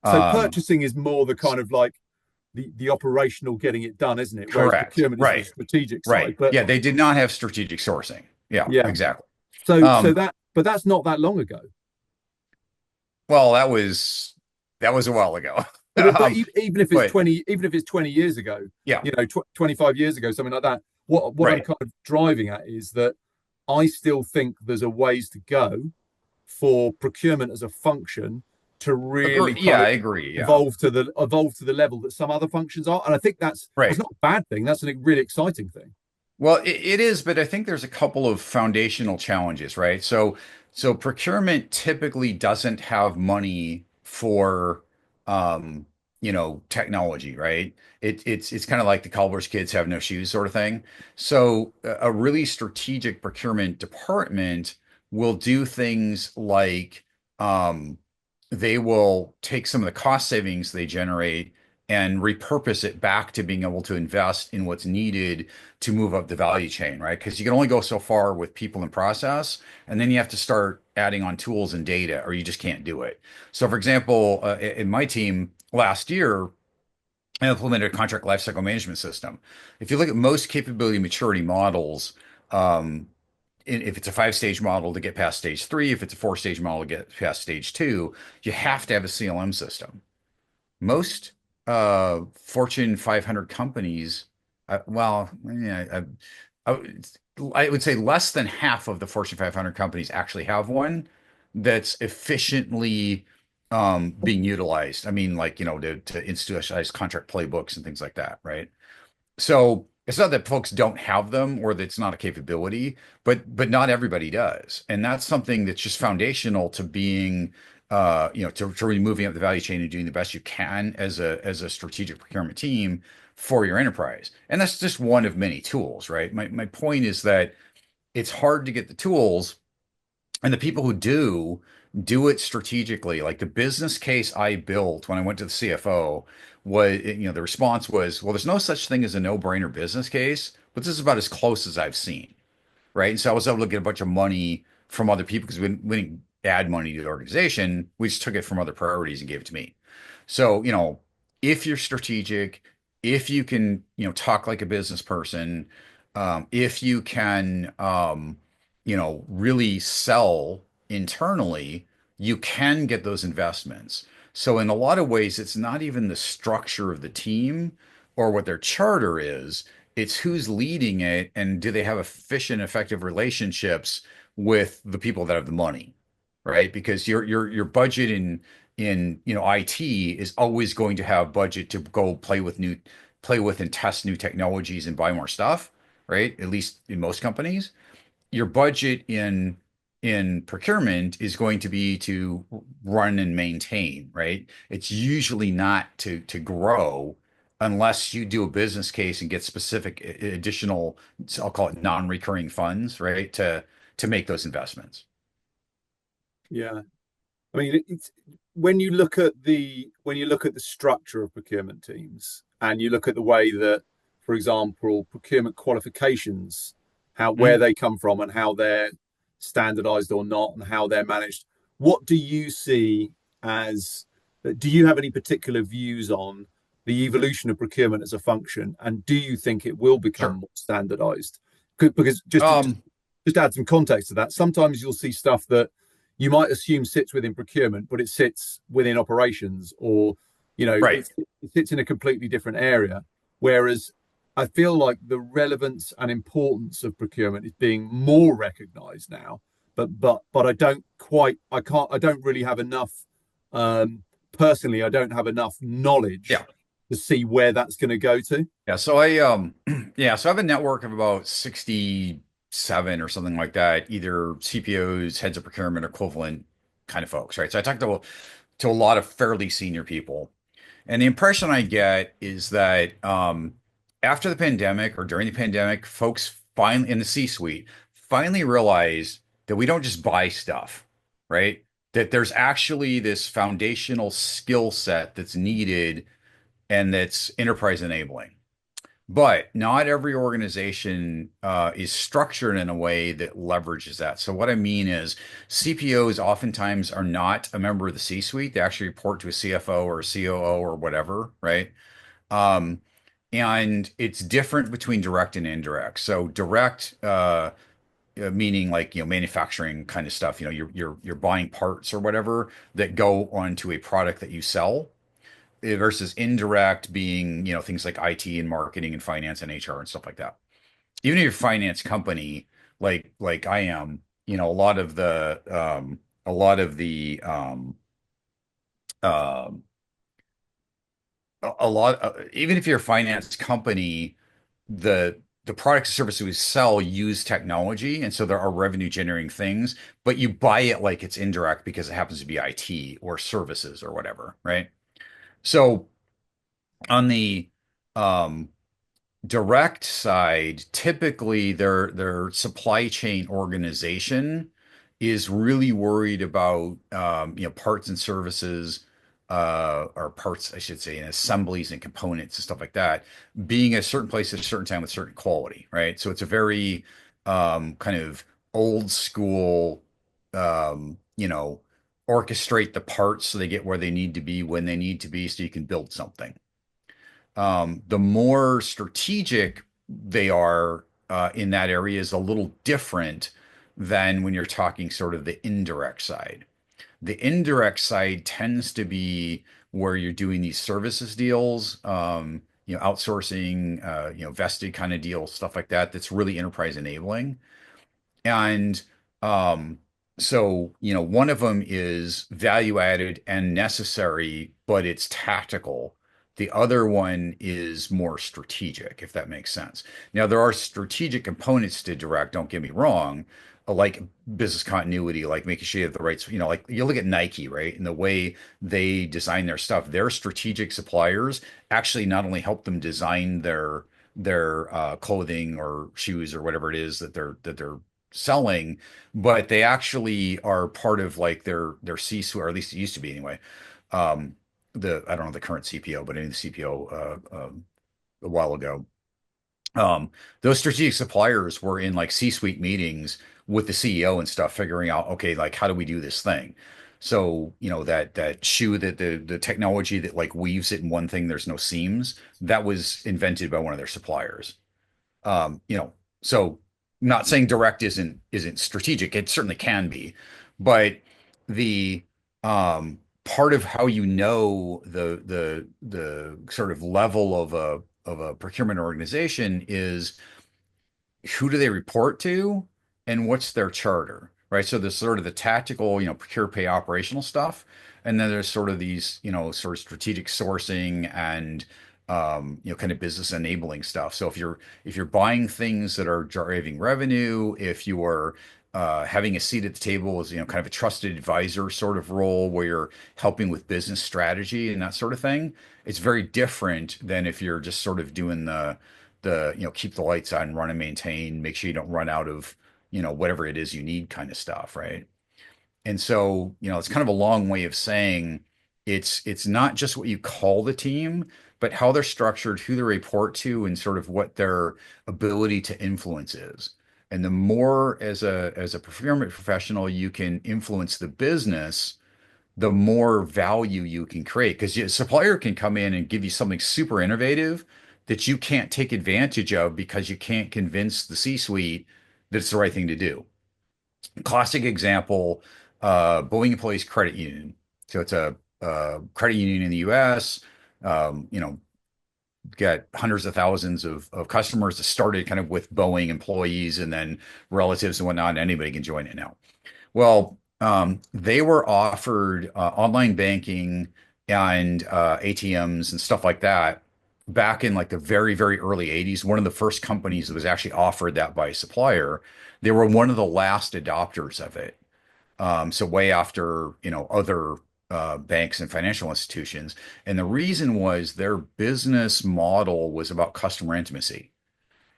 so Um, purchasing is more the kind of like the operational getting it done, isn't it? Whereas Correct. procurement is the Right. strategic side. Right. But Yeah, they did not have strategic sourcing. Yeah, yeah, exactly. so Um, that but that's not that long ago. well, that was a while ago. But Um, even if it's but 20, even if it's 20 years ago, yeah, 25 years ago, something like that. What I'm right. kind of driving at is that I still think there's a ways to go for procurement as a function to really Agree. kind Yeah, of I agree. Yeah. evolve to the level that some other functions are. And I think that's Right. not a bad thing. That's a really exciting thing. Well, it is, but I think there's a couple of foundational challenges, right? So procurement typically doesn't have money for, technology, right? It's kind of like the Culver's kids have no shoes sort of thing. So a really strategic procurement department will do things like, they will take some of the cost savings they generate and repurpose it back to being able to invest in what's needed to move up the value chain, right? Because you can only go so far with people and process, and then you have to start adding on tools and data, or you just can't do it. So, for example, in my team last year, I implemented a contract lifecycle management system. If you look at most capability maturity models, um, if it's a 5-stage model to get past stage 3, if it's a 4-stage model to get past stage 2, you have to have a CLM system. Most Fortune 500 companies, well, yeah, I would say less than half of the Fortune 500 companies actually have one that's efficiently being utilized. I mean, like, to institutionalize contract playbooks and things like that, right? So it's not that folks don't have them or that it's not a capability, but not everybody does. And that's something that's just foundational to being to really moving up the value chain and doing the best you can as a strategic procurement team for your enterprise. And that's just one of many tools, right? My point is that it's hard to get the tools, and the people who do it strategically. Like the business case I built when I went to the CFO was, the response was, well, there's no such thing as a no-brainer business case, but this is about as close as I've seen, right? And so I was able to get a bunch of money from other people because we didn't add money to the organization. We just took it from other priorities and gave it to me. So, if you're strategic, if you can, talk like a business person, if you can, really sell internally, you can get those investments. So, in a lot of ways, it's not even the structure of the team or what their charter is, it's who's leading it and do they have efficient, effective relationships with the people that have the money, right? Because your budget in IT is always going to have budget to go play with and test new technologies and buy more stuff, right? At least in most companies. Your budget in procurement is going to be to run and maintain, right? It's usually not to grow unless you do a business case and get specific additional, I'll call it non-recurring funds, right? To make those investments. Yeah. I mean, it's when you look at the structure of procurement teams, and you look at the way that, for example, procurement qualifications, how where Mhm. they come from and how they're standardized or not, and how they're managed. What do you see as? Do you have any particular views on the evolution of procurement as a function, and do you think it will become Sure. more standardized? Because Um, just add some context to that. Sometimes you'll see stuff that you might assume sits within procurement, but it sits within operations, or right. it sits in a completely different area. Whereas I feel like the relevance and importance of procurement is being more recognized now. But I don't really have enough. Personally, I don't have enough Yeah. knowledge to see where that's going to go to. Yeah, so yeah, so I have a network of about 67 or something like that, either CPOs, heads of procurement, equivalent kind of folks, right? So I talk to a lot of fairly senior people. And the impression I get is that after the pandemic or during the pandemic, folks finally in the C-suite finally realized that we don't just buy stuff, right? That there's actually this foundational skill set that's needed and that's enterprise enabling. But not every organization is structured in a way that leverages that. So what I mean is CPOs oftentimes are not a member of the C-suite. They actually report to a CFO or a COO or whatever, right? Um, and it's different between direct and indirect. So direct, meaning like manufacturing kind of stuff. You're buying parts or whatever that go onto a product that you sell versus indirect being, things like IT and marketing and finance and HR and stuff like that. Even if you're a finance company, like I am, a lot of um, a lot, even if you're a finance company, the products and services we sell use technology, and so there are revenue generating things, but you buy it like it's indirect because it happens to be IT or services or whatever, right? So on the um, direct side, typically their supply chain organization is really worried about parts and services, or parts, I should say, and assemblies and components and stuff like that, being a certain place at a certain time with certain quality, right? So it's a very kind of old school, orchestrate the parts so they get where they need to be when they need to be so you can build something. The more strategic they are in that area is a little different than when you're talking sort of the indirect side. The indirect side tends to be where you're doing these services deals, outsourcing, vested kind of deals, stuff like that. That's really enterprise enabling. And so, one of them is value added and necessary, but it's tactical. The other one is more strategic, if that makes sense. Now, there are strategic components to direct, don't get me wrong, like business continuity, like making sure you have the rights, like you look at Nike, right? And the way they design their stuff, their strategic suppliers actually not only help them design their clothing or shoes or whatever it is that they're selling, but they actually are part of like their C-suite, or at least it used to be anyway. Um, I don't know the current CPO, but any the CPO a while ago. Those strategic suppliers were in like C-suite meetings with the CEO and stuff, figuring out, okay, like how do we do this thing? So, that shoe, that the technology that like weaves it in one thing, there's no seams, that was invented by one of their suppliers. Um, you know, so not saying direct isn't strategic. It certainly can be, but the part of how the sort of level of a procurement organization is who do they report to and what's their charter, right? So there's sort of the tactical, procure, pay, operational stuff, and then there's sort of these, sort of strategic sourcing and kind of business enabling stuff. So if you're buying things that are driving revenue, if you are having a seat at the table as kind of a trusted advisor sort of role where you're helping with business strategy and that sort of thing, it's very different than if you're just sort of doing the keep the lights on, run and maintain, make sure you don't run out of whatever it is you need kind of stuff, right? And so it's kind of a long way of saying it's not just what you call the team, but how they're structured, who they report to, and sort of what their ability to influence is. And the more as a procurement professional you can influence the business, the more value you can create. Because a supplier can come in and give you something super innovative that you can't take advantage of because you can't convince the C-suite that it's the right thing to do. Classic example, Boeing Employees Credit Union. So it's a credit union in the US. Got hundreds of thousands of customers that started kind of with Boeing employees and then relatives and whatnot. And anybody can join it now. Well, they were offered online banking and ATMs and stuff like that back in like the very, very early 80s. One of the first companies that was actually offered that by a supplier. They were one of the last adopters of it. So way after, other banks and financial institutions. And the reason was their business model was about customer intimacy.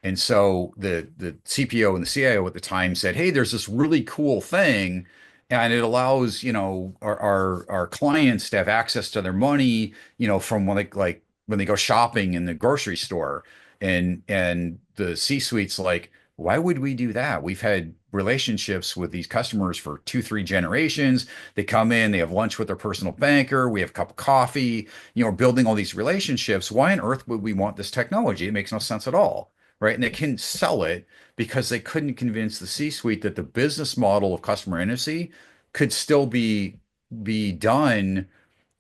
And so the CPO and the CIO at the time said, "Hey, there's this really cool thing, and it allows, our clients to have access to their money, from when they go shopping in the grocery store." And the C-suite's like, "Why would we do that? We've had relationships with these customers for 2, 3 generations. They come in, they have lunch with their personal banker, we have a cup of coffee, building all these relationships. Why on earth would we want this technology? It makes no sense at all." Right. And they couldn't sell it because they couldn't convince the C-suite that the business model of customer intimacy could still be done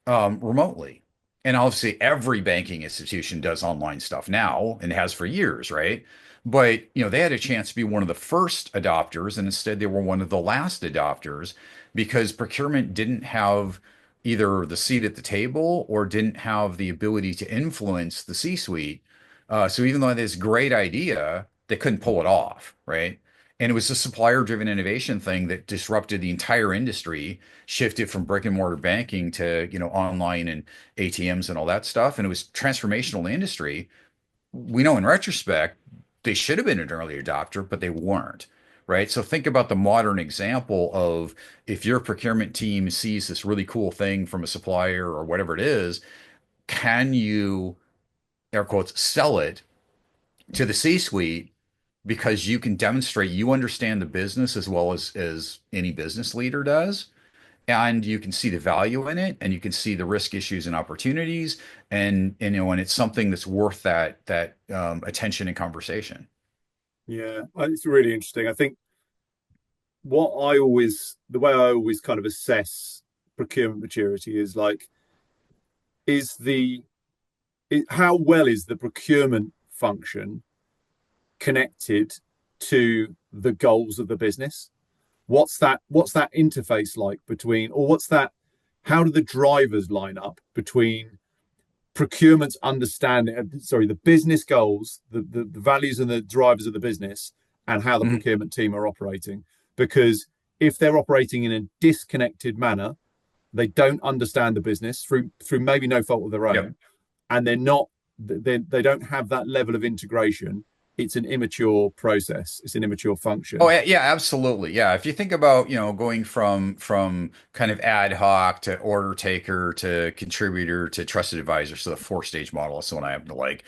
remotely. And obviously, every banking institution does online stuff now and has for years, right? But they had a chance to be one of the first adopters, and instead they were one of the last adopters because procurement didn't have either the seat at the table or didn't have the ability to influence the C-suite. So even though they had this great idea, they couldn't pull it off, right? And it was a supplier-driven innovation thing that disrupted the entire industry, shifted from brick and mortar banking to, online and ATMs and all that stuff. And it was transformational in the industry. We know in retrospect, they should have been an early adopter, but they weren't, right? So think about the modern example of if your procurement team sees this really cool thing from a supplier or whatever it is, can you, air quotes, sell it to the C-suite because you can demonstrate you understand the business as well as any business leader does, and you can see the value in it, and you can see the risk, issues, and opportunities, and it's something that's worth that attention and conversation. Yeah, it's really interesting. I think the way I always kind of assess procurement maturity is like, is how well is the procurement function connected to the goals of the business? What's that interface like between, or how do the drivers line up between procurement's understanding, sorry, the business goals, the values and the drivers of the business, and how the Mhm. procurement team are operating? Because if they're operating in a disconnected manner, they don't understand the business through maybe no fault of their Yep. own, and they don't have that level of integration. It's an immature process. It's an immature Oh function. yeah, yeah, absolutely. Yeah. If you think about, going from kind of ad hoc to order taker to contributor to trusted advisor, so the 4-stage model is the one I happen to like.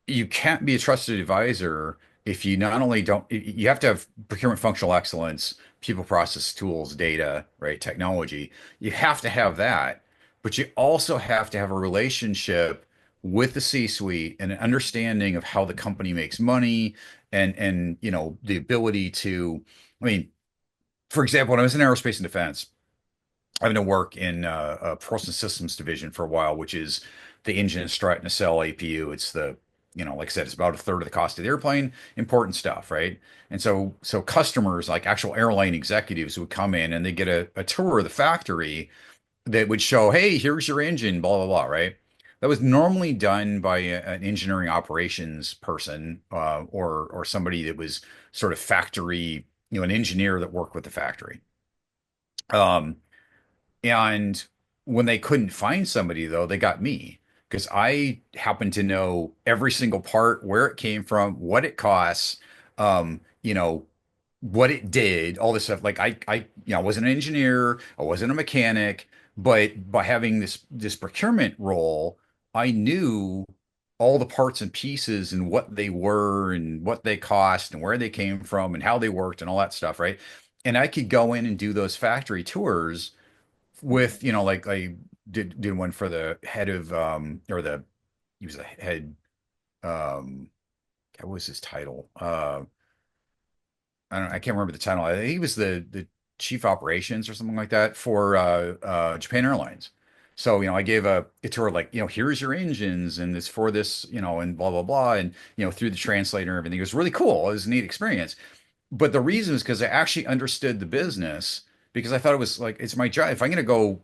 You can't be a trusted advisor if you not only don't, you have to have procurement functional excellence, people, process, tools, data, right, technology. You have to have that, but you also have to have a relationship with the C-suite and an understanding of how the company makes money and the ability to, I mean, for example, when I was in aerospace and defense, I've been to work in a process systems division for a while, which is the engine, strut, nacelle, APU. It's like I said, it's about a third of the cost of the airplane. Important stuff, right? And so customers, like actual airline executives, would come in and they get a tour of the factory that would show, hey, here's your engine, blah blah blah, right? That was normally done by an engineering operations person, or somebody that was sort of factory, an engineer that worked with the factory. Um, and when they couldn't find somebody, though, they got me because I happen to know every single part, where it came from, what it costs, um, you know, what it did, all this stuff. Like I wasn't an engineer, I wasn't a mechanic, but by having this procurement role, I knew all the parts and pieces and what they were and what they cost and where they came from and how they worked and all that stuff, right? And I could go in and do those factory tours with, like I did one for the head of or the he was the head, um what was his title? I can't remember the title. I think he was the chief operations or something like that for Japan Airlines. So, I gave a tour like, here's your engines and it's for this, and blah blah blah, and through the translator and everything. It was really cool. It was a neat experience. But the reason is because I actually understood the business, because I thought it was like, it's my job. If I'm going to go,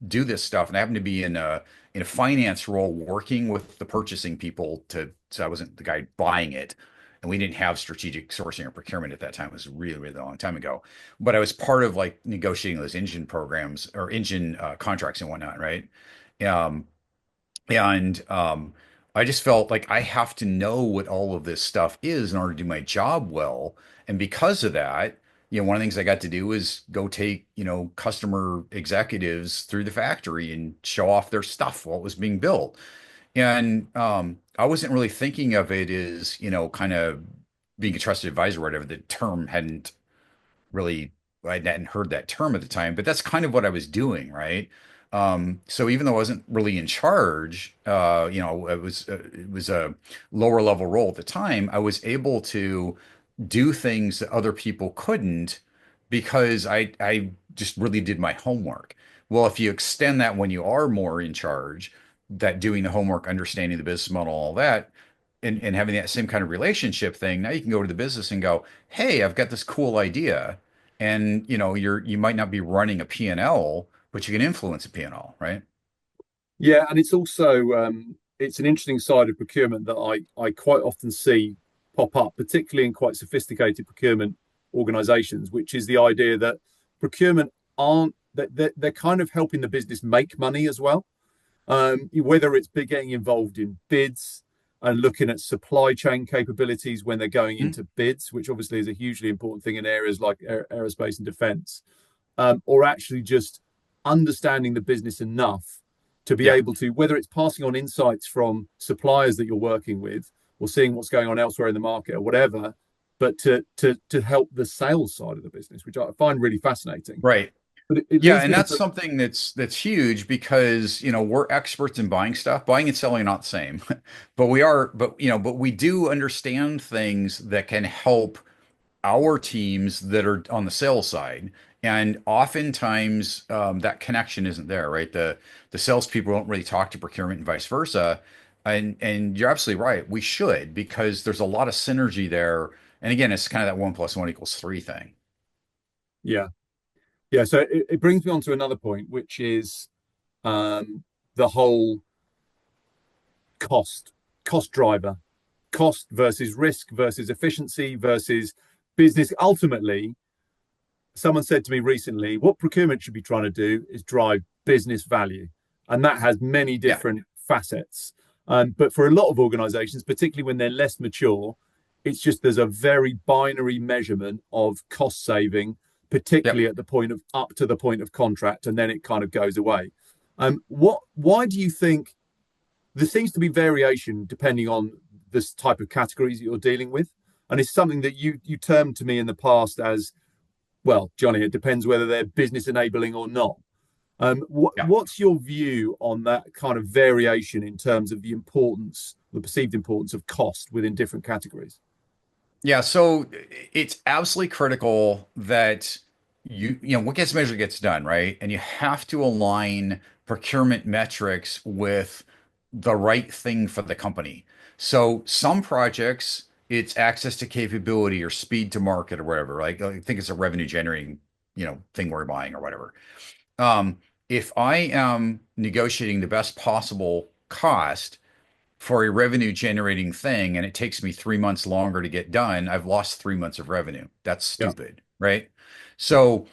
do this stuff, and I happen to be in a finance role working with the purchasing people so I wasn't the guy buying it. And we didn't have strategic sourcing or procurement at that time. It was really, really a long time ago. But I was part of like negotiating those engine programs or engine contracts and whatnot, right? Um, and I just felt like I have to know what all of this stuff is in order to do my job well. And because of that, one of the things I got to do is go take, customer executives through the factory and show off their stuff while it was being built. And I wasn't really thinking of it as, kind of being a trusted advisor or whatever. The term hadn't really, I hadn't heard that term at the time, but that's kind of what I was doing, right? So even though I wasn't really in charge, it was a lower level role at the time. I was able to do things that other people couldn't because I just really did my homework. Well, if you extend that when you are more in charge, that doing the homework, understanding the business model, all that, and having that same kind of relationship thing, now you can go to the business and go, hey, I've got this cool idea. And you might not be running a P&L, but you can influence a P&L, right? Yeah, and it's also it's an interesting side of procurement that I quite often see pop up, particularly in quite sophisticated procurement organizations, which is the idea that procurement aren't that they're kind of helping the business make money as well. Whether it's getting involved in bids and looking at supply chain capabilities when they're going Mhm. into bids, which obviously is a hugely important thing in areas like aerospace and defense, or actually just understanding the business enough to be Yeah. able to, whether it's passing on insights from suppliers that you're working with or seeing what's going on elsewhere in the market or whatever, but to help the sales side of the business, which I find really fascinating. Right. But it Yeah, leads and me on that's to something that's huge because, we're experts in buying stuff. Buying and selling are not the same. But we do understand things that can help our teams that are on the sales side. And oftentimes, that connection isn't there, right? The salespeople don't really talk to procurement and vice versa. And you're absolutely right. We should, because there's a lot of synergy there. And again, it's kind of that 1 + 1 = 3 thing. yeah, yeah. So it brings me on to another point, which is um, the whole cost cost driver, cost versus risk versus efficiency versus business. Ultimately, someone said to me recently, what procurement should be trying to do is drive business value. And that has many Yeah. different facets. But for a lot of organizations, particularly when they're less mature, it's just there's a very binary measurement of cost saving, particularly Yep. at the point of up to the point of contract, and then it kind of goes away. Why do you think there seems to be variation depending on this type of categories that you're dealing with? And it's something that you termed to me in the past as, well, Johnny, it depends whether they're business enabling or not. Yeah. What's your view on that kind of variation in terms of the importance, the perceived importance of cost within different categories? Yeah, so it's absolutely critical that what gets measured gets done, right? And you have to align procurement metrics with the right thing for the company. So some projects, it's access to capability or speed to market or whatever. Like I think it's a revenue generating, thing we're buying or whatever. Um, if I am negotiating the best possible cost for a revenue generating thing and it takes me 3 months longer to get done, I've lost 3 months of revenue. That's Yeah, stupid, right? yeah, So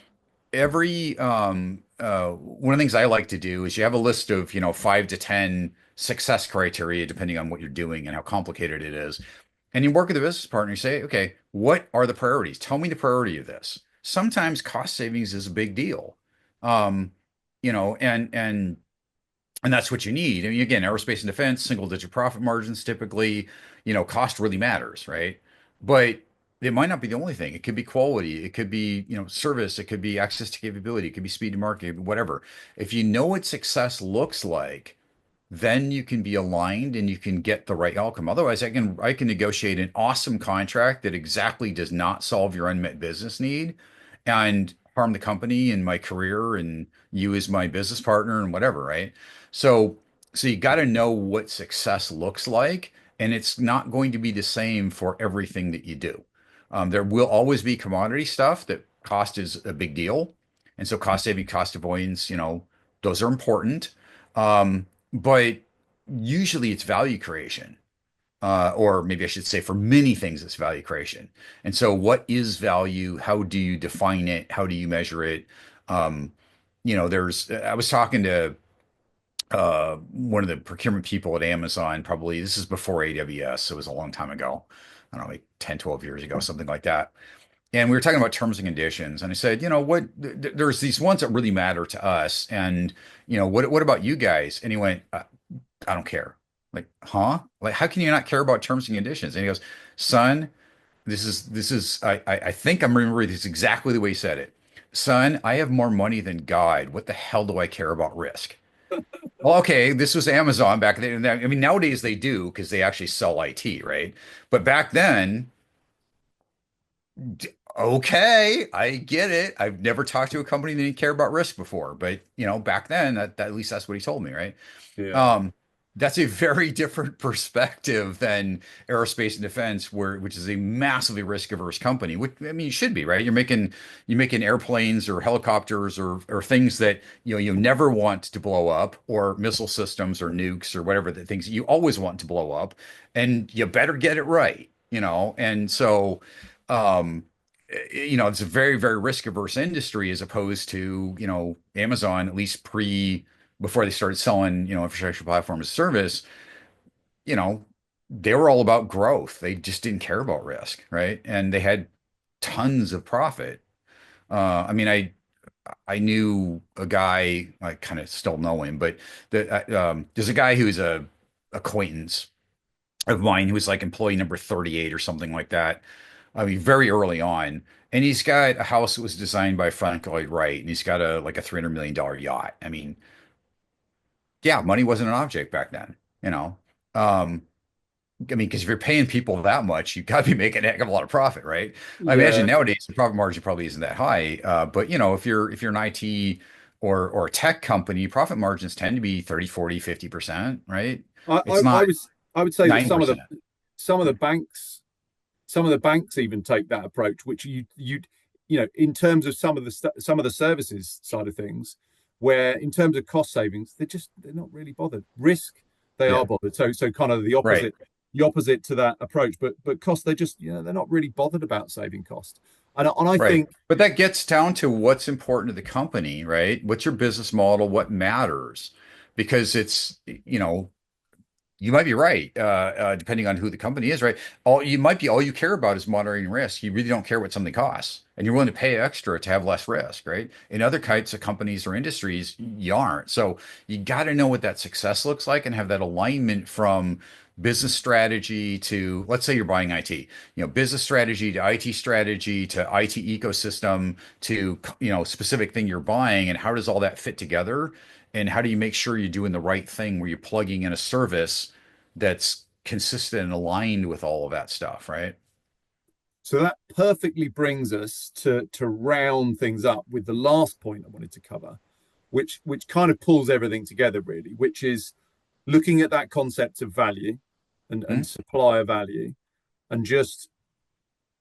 every one of the things I like to do is you have a list of 5 to 10 success criteria depending on what you're doing and how complicated it is. And you work with a business partner, you say, okay, what are the priorities? Tell me the priority of this. Sometimes cost savings is a big deal. Um, you know, and that's what you need. I mean, again, aerospace and defense, single digit profit margins typically, cost really matters, right? But it might not be the only thing. It could be quality, it could be, service, it could be access to capability, it could be speed to market, whatever. If you know what success looks like, then you can be aligned and you can get the right outcome. Otherwise, I can negotiate an awesome contract that exactly does not solve your unmet business need and harm the company and my career and you as my business partner and whatever, right? So so you got to know what success looks like, and it's not going to be the same for everything that you do. There will always be commodity stuff that cost is a big deal. And so cost saving, cost avoidance, those are important. But usually it's value creation, or maybe I should say for many things, it's value creation. And so what is value? How do you define it? How do you measure it? Um, I was talking to one of the procurement people at Amazon, probably this is before AWS, so it was a long time ago. I don't know, like 10, 12 years ago, something like that. And we were talking about terms and conditions. And I said, what, there's these ones that really matter to us. And, what about you guys? And he went, I don't care. Like, huh? Like, how can you not care about terms and conditions? And he goes, son, I think I'm remembering this exactly the way he said it. Son, I have more money than God. What the hell do I care about risk? Well, okay, this was Amazon back then. I mean, nowadays they do because they actually sell IT, right? But back then, okay, I get it. I've never talked to a company that didn't care about risk before, but back then, at least that's what he told me, right? yeah. Um, that's a very different perspective than aerospace and defense, which is a massively risk-averse company. Which I mean, you should be, right? You're making airplanes or helicopters or things that you never want to blow up, or missile systems or nukes or whatever the things you always want to blow up, and you better get it right, And so, um, it's a very, very risk-averse industry as opposed to Amazon, at least before they started selling, infrastructure platform as a service, you know, they were all about growth. They just didn't care about risk, right? And they had tons of profit. I mean, I knew a guy, I kind of still know him, but there's a guy who's a acquaintance of mine who was like employee number 38 or something like that. I mean, very early on. And he's got a house that was designed by Frank Lloyd Wright, and he's got a $300 million yacht. I mean, yeah, money wasn't an object back then, you know. Um, I mean, because if you're paying people that much, you've got to be making a heck of a lot of profit, right? I imagine Yeah, nowadays the profit margin probably isn't that high. But if you're an IT or a tech company, profit margins tend to be 30, 40, 50%, right? I, It's I, I not was I would say that 90%. some of the banks even take that approach, which in terms of some of the services side of things, where in terms of cost savings, they're not really bothered. Risk, they Yeah, are bothered. So kind of right. the opposite to that approach. But cost, they just they're not really bothered about saving cost. And I Right. think But that gets down to what's important to the company, right? What's your business model? What matters? Because you might be right, depending on who the company is, right? All you care about is monitoring risk. You really don't care what something costs, and you're willing to pay extra to have less risk, right? In other types of companies or industries, you aren't. So you got to know what that success looks like and have that alignment from business strategy to, let's say you're buying IT, business strategy to IT strategy to IT ecosystem to, specific thing you're buying, and how does all that fit together? And how do you make sure you're doing the right thing where you're plugging in a service that's consistent and aligned with all of that stuff, right? So that perfectly brings us to round things up with the last point I wanted to cover, which kind of pulls everything together really, which is looking at that concept of value and Hmm? supplier value, and just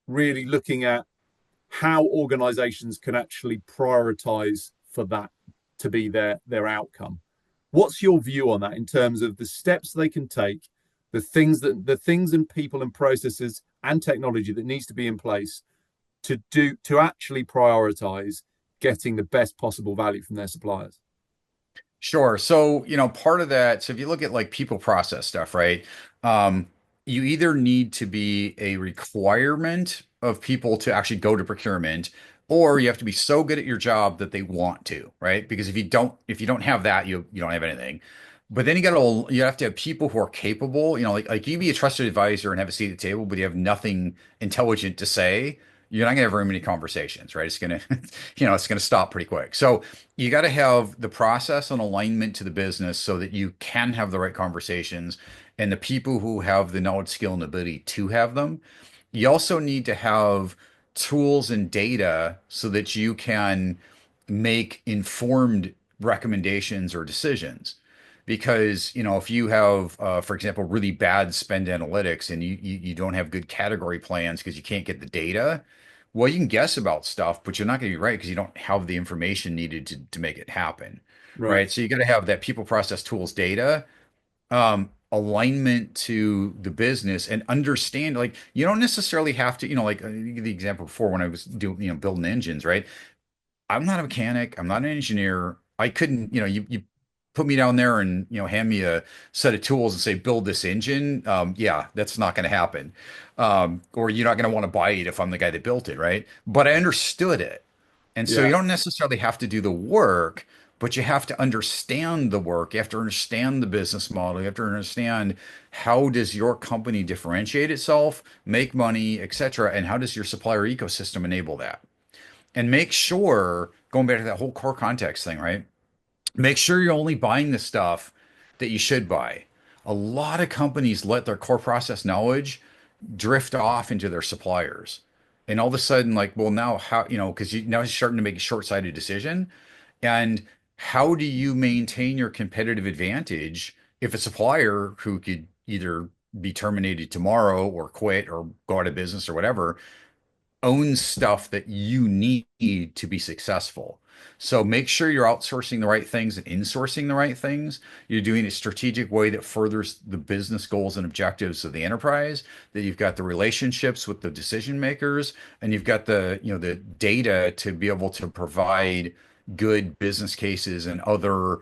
really looking at how organizations can actually prioritize for that to be their outcome. What's your view on that in terms of the steps they can take, the things and people and processes and technology that needs to be in place to actually prioritize getting the best possible value from their suppliers? Sure. So, part of that, so if you look at like people process stuff, right? Um, you either need to be a requirement of people to actually go to procurement, or you have to be so good at your job that they want to, right? Because if you don't have that, you don't have anything. But then you have to have people who are capable, like you can be a trusted advisor and have a seat at the table, but you have nothing intelligent to say. You're not gonna have very many conversations, right? It's gonna, it's gonna stop pretty quick. So you got to have the process and alignment to the business so that you can have the right conversations and the people who have the knowledge, skill, and ability to have them. You also need to have tools and data so that you can make informed recommendations or decisions. Because, if you have, for example, really bad spend analytics and you don't have good category plans because you can't get the data, well, you can guess about stuff, but you're not going to be right because you don't have the information needed to make it happen, Right. right? So you got to have that people process tools data, alignment to the business, and understand. Like you don't necessarily have to, like the example before when I was doing, building engines, right? I'm not a mechanic. I'm not an engineer. I couldn't, you put me down there and, hand me a set of tools and say, build this engine. Yeah, that's not going to happen. Or you're not going to want to buy it if I'm the guy that built it, right? But I understood it. And so you Yeah. don't necessarily have to do the work, but you have to understand the work. You have to understand the business model. You have to understand how does your company differentiate itself, make money, et cetera, and how does your supplier ecosystem enable that? And make sure, going back to that whole core context thing, right? Make sure you're only buying the stuff that you should buy. A lot of companies let their core process knowledge drift off into their suppliers. And all of a sudden, like, well, now how, because now you're starting to make a short-sighted decision. And how do you maintain your competitive advantage if a supplier who could either be terminated tomorrow or quit or go out of business or whatever owns stuff that you need to be successful. So make sure you're outsourcing the right things and insourcing the right things. You're doing it a strategic way that furthers the business goals and objectives of the enterprise, that you've got the relationships with the decision makers, and you've got the data to be able to provide good business cases and other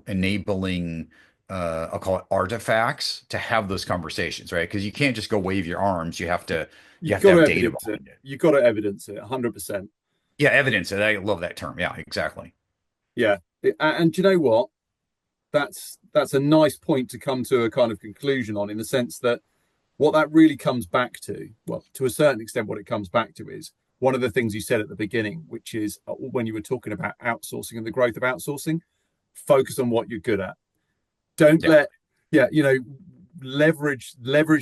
enabling I'll call it artifacts to have those conversations, right? Because you can't just go wave your arms. You You've have to got to have data evidence it. behind it. You've got to evidence it 100%. Yeah, evidence. And I love that term. Yeah, exactly. Yeah. And do you know what? That's a nice point to come to a kind of conclusion on, in the sense that what that really comes back to, well, to a certain extent, what it comes back to is one of the things you said at the beginning, which is when you were talking about outsourcing and the growth of outsourcing, focus on what you're good at. Don't Yeah. let, yeah, leverage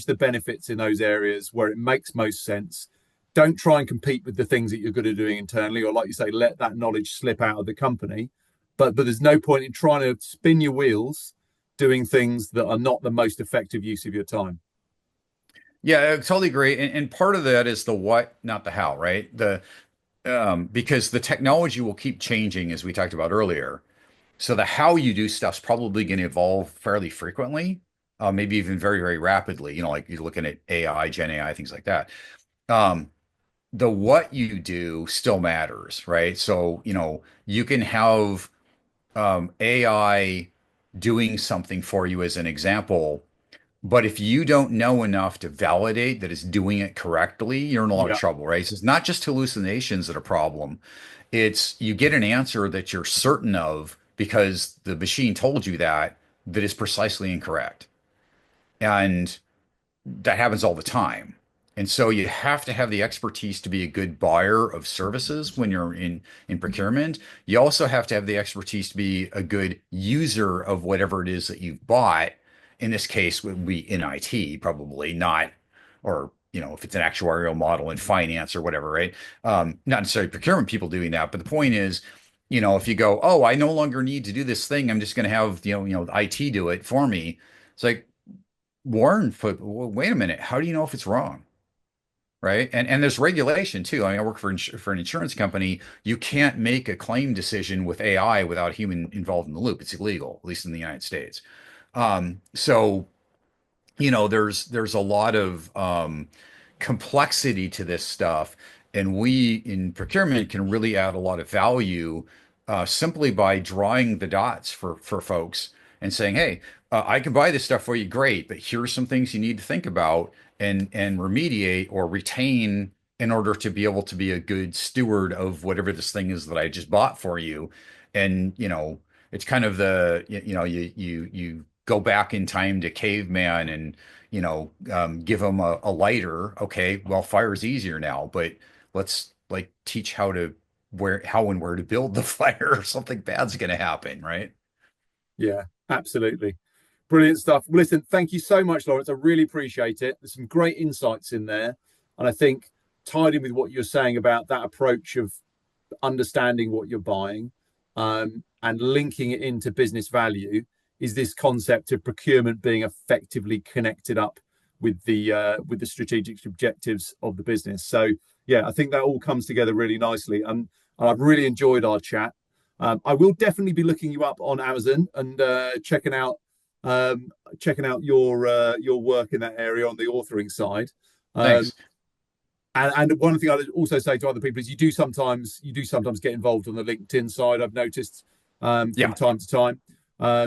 the benefits in those areas where it makes most sense. Don't try and compete with the things that you're good at doing internally, or like you say, let that knowledge slip out of the company. But there's no point in trying to spin your wheels doing things that are not the most effective use of your time. Yeah, I totally agree. And part of that is the what, not the how, right? Because the technology will keep changing as we talked about earlier. So the how you do stuff's probably going to evolve fairly frequently, maybe even very, very rapidly. Like you're looking at AI, Gen AI, things like that. Um, the what you do still matters, right? So, you can have AI doing something for you as an example, but if you don't know enough to validate that it's doing it correctly, you're in a lot of Yeah, trouble, right? So it's not just hallucinations that are a problem. It's you get an answer that you're certain of because the machine told you that is precisely incorrect. And that happens all the time. And so you have to have the expertise to be a good buyer of services when you're in procurement. You also have to have the expertise to be a good user of whatever it is that you've bought. In this case, would be in IT, probably not, or if it's an actuarial model in finance or whatever, right? Not necessarily procurement people doing that, but the point is, if you go, oh, I no longer need to do this thing, I'm just going to have IT do it for me. It's like, Warren, but wait a minute, how do you know if it's wrong? Right. And there's regulation too. I mean, I work for an insurance company. You can't make a claim decision with AI without a human involved in the loop. It's illegal, at least in the United States. So there's a lot of complexity to this stuff, and we in procurement can really add a lot of value simply by drawing the dots for folks and saying, "Hey, I can buy this stuff for you, great, but here's some things you need to think about and remediate or retain in order to be able to be a good steward of whatever this thing is that I just bought for you." And it's kind of you go back in time to caveman and give them a lighter. Okay, well, fire's easier now, but let's like teach how and where to build the fire or something bad's going to happen, right? Yeah, absolutely. Brilliant stuff. Well, listen, thank you so much, Lawrence. I really appreciate it. There's some great insights in there. And I think tied in with what you're saying about that approach of understanding what you're buying and linking it into business value is this concept of procurement being effectively connected up with the strategic objectives of the business. So yeah, I think that all comes together really nicely. And I've really enjoyed our chat. I will definitely be looking you up on Amazon and checking out your work in that area on the authoring side. Um, Thanks. and one thing I'd also say to other people is you do sometimes get involved on the LinkedIn side. I've noticed from Yeah. time to time.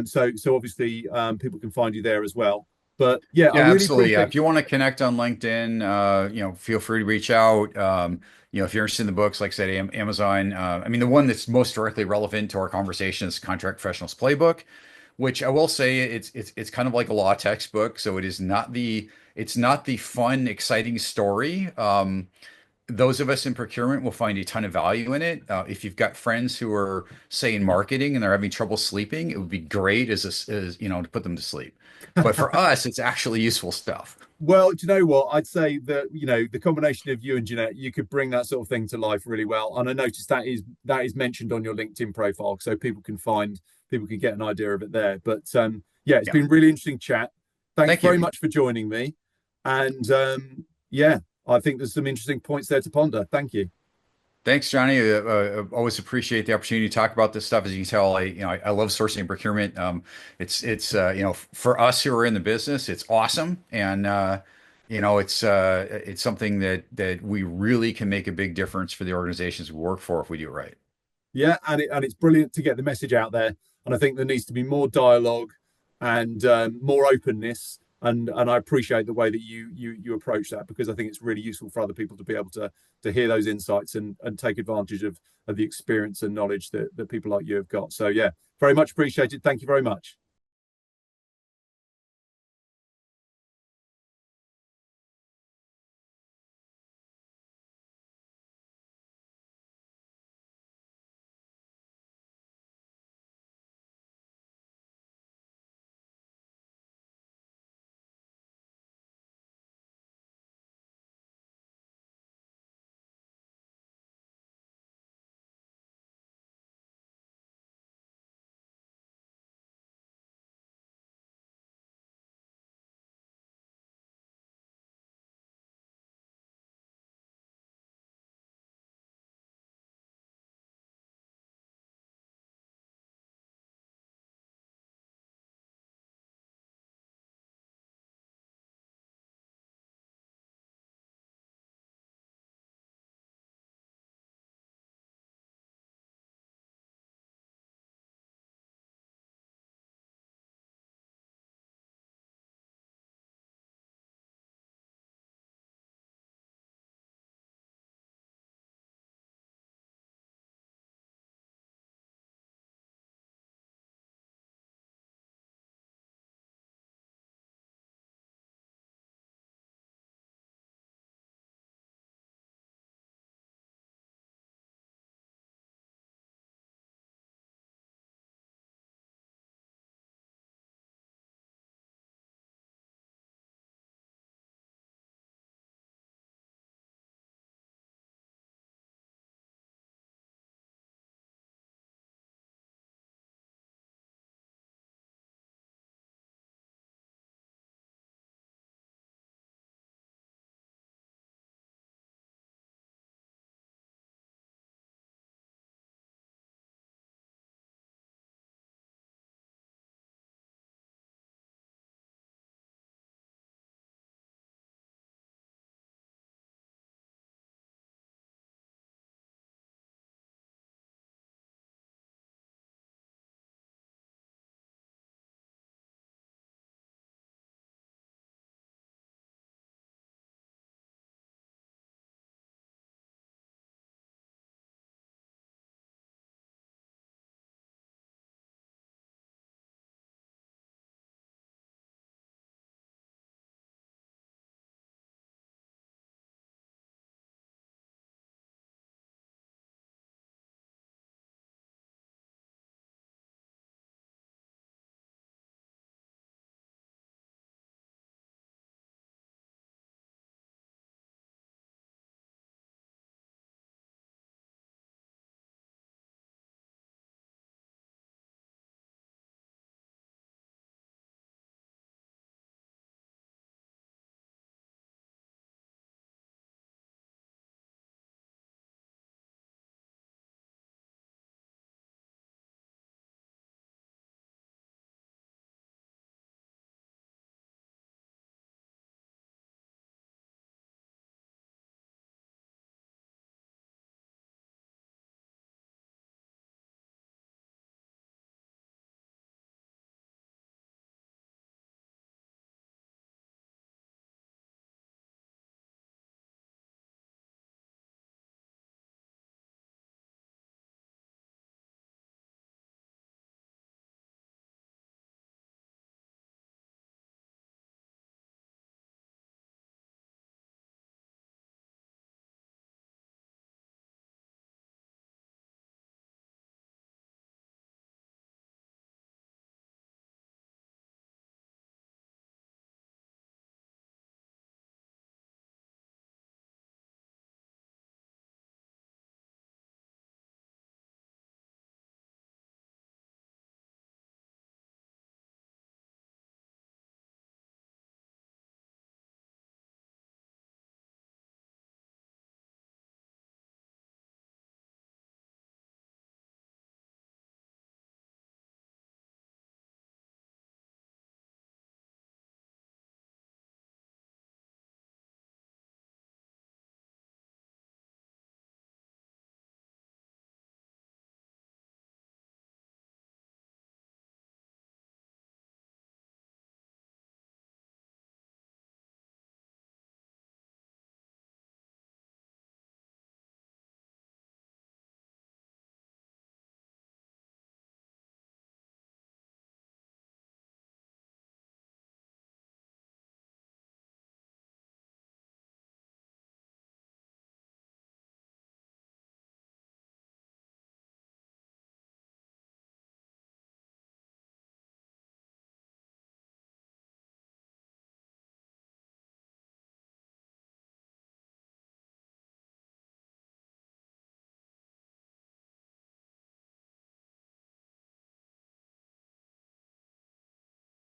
So obviously people can find you there as well. But yeah, I Yeah, really absolutely. Yeah. appreciate. If you want to connect on LinkedIn, feel free to reach out. If you're interested in the books, like I said, Amazon, I mean, the one that's most directly relevant to our conversation is Contract Professionals Playbook, which I will say it's kind of like a law textbook. So it's not the fun, exciting story. Those of us in procurement will find a ton of value in it. If you've got friends who are, say, in marketing and they're having trouble sleeping, it would be great to put them to sleep. But for us, it's actually useful stuff. Well, do you know what? I'd say that, the combination of you and Jeanette, you could bring that sort of thing to life really well. And I noticed that is mentioned on your LinkedIn profile, so people can get an idea of it there. But yeah, it's Yeah. been really interesting chat. Thanks Thank very you. much for joining me. And yeah, I think there's some interesting points there to ponder. Thank you. Thanks, Johnny. Always appreciate the opportunity to talk about this stuff. As you can tell, I love sourcing and procurement. It's for us who are in the business, it's awesome, and it's something that we really can make a big difference for the organizations we work for if we do it right. Yeah, and it's brilliant to get the message out there. And I think there needs to be more dialogue and more openness. And I appreciate the way that you approach that, because I think it's really useful for other people to be able to hear those insights and take advantage of the experience and knowledge that people like you have got. So yeah, very much appreciated. Thank you very much.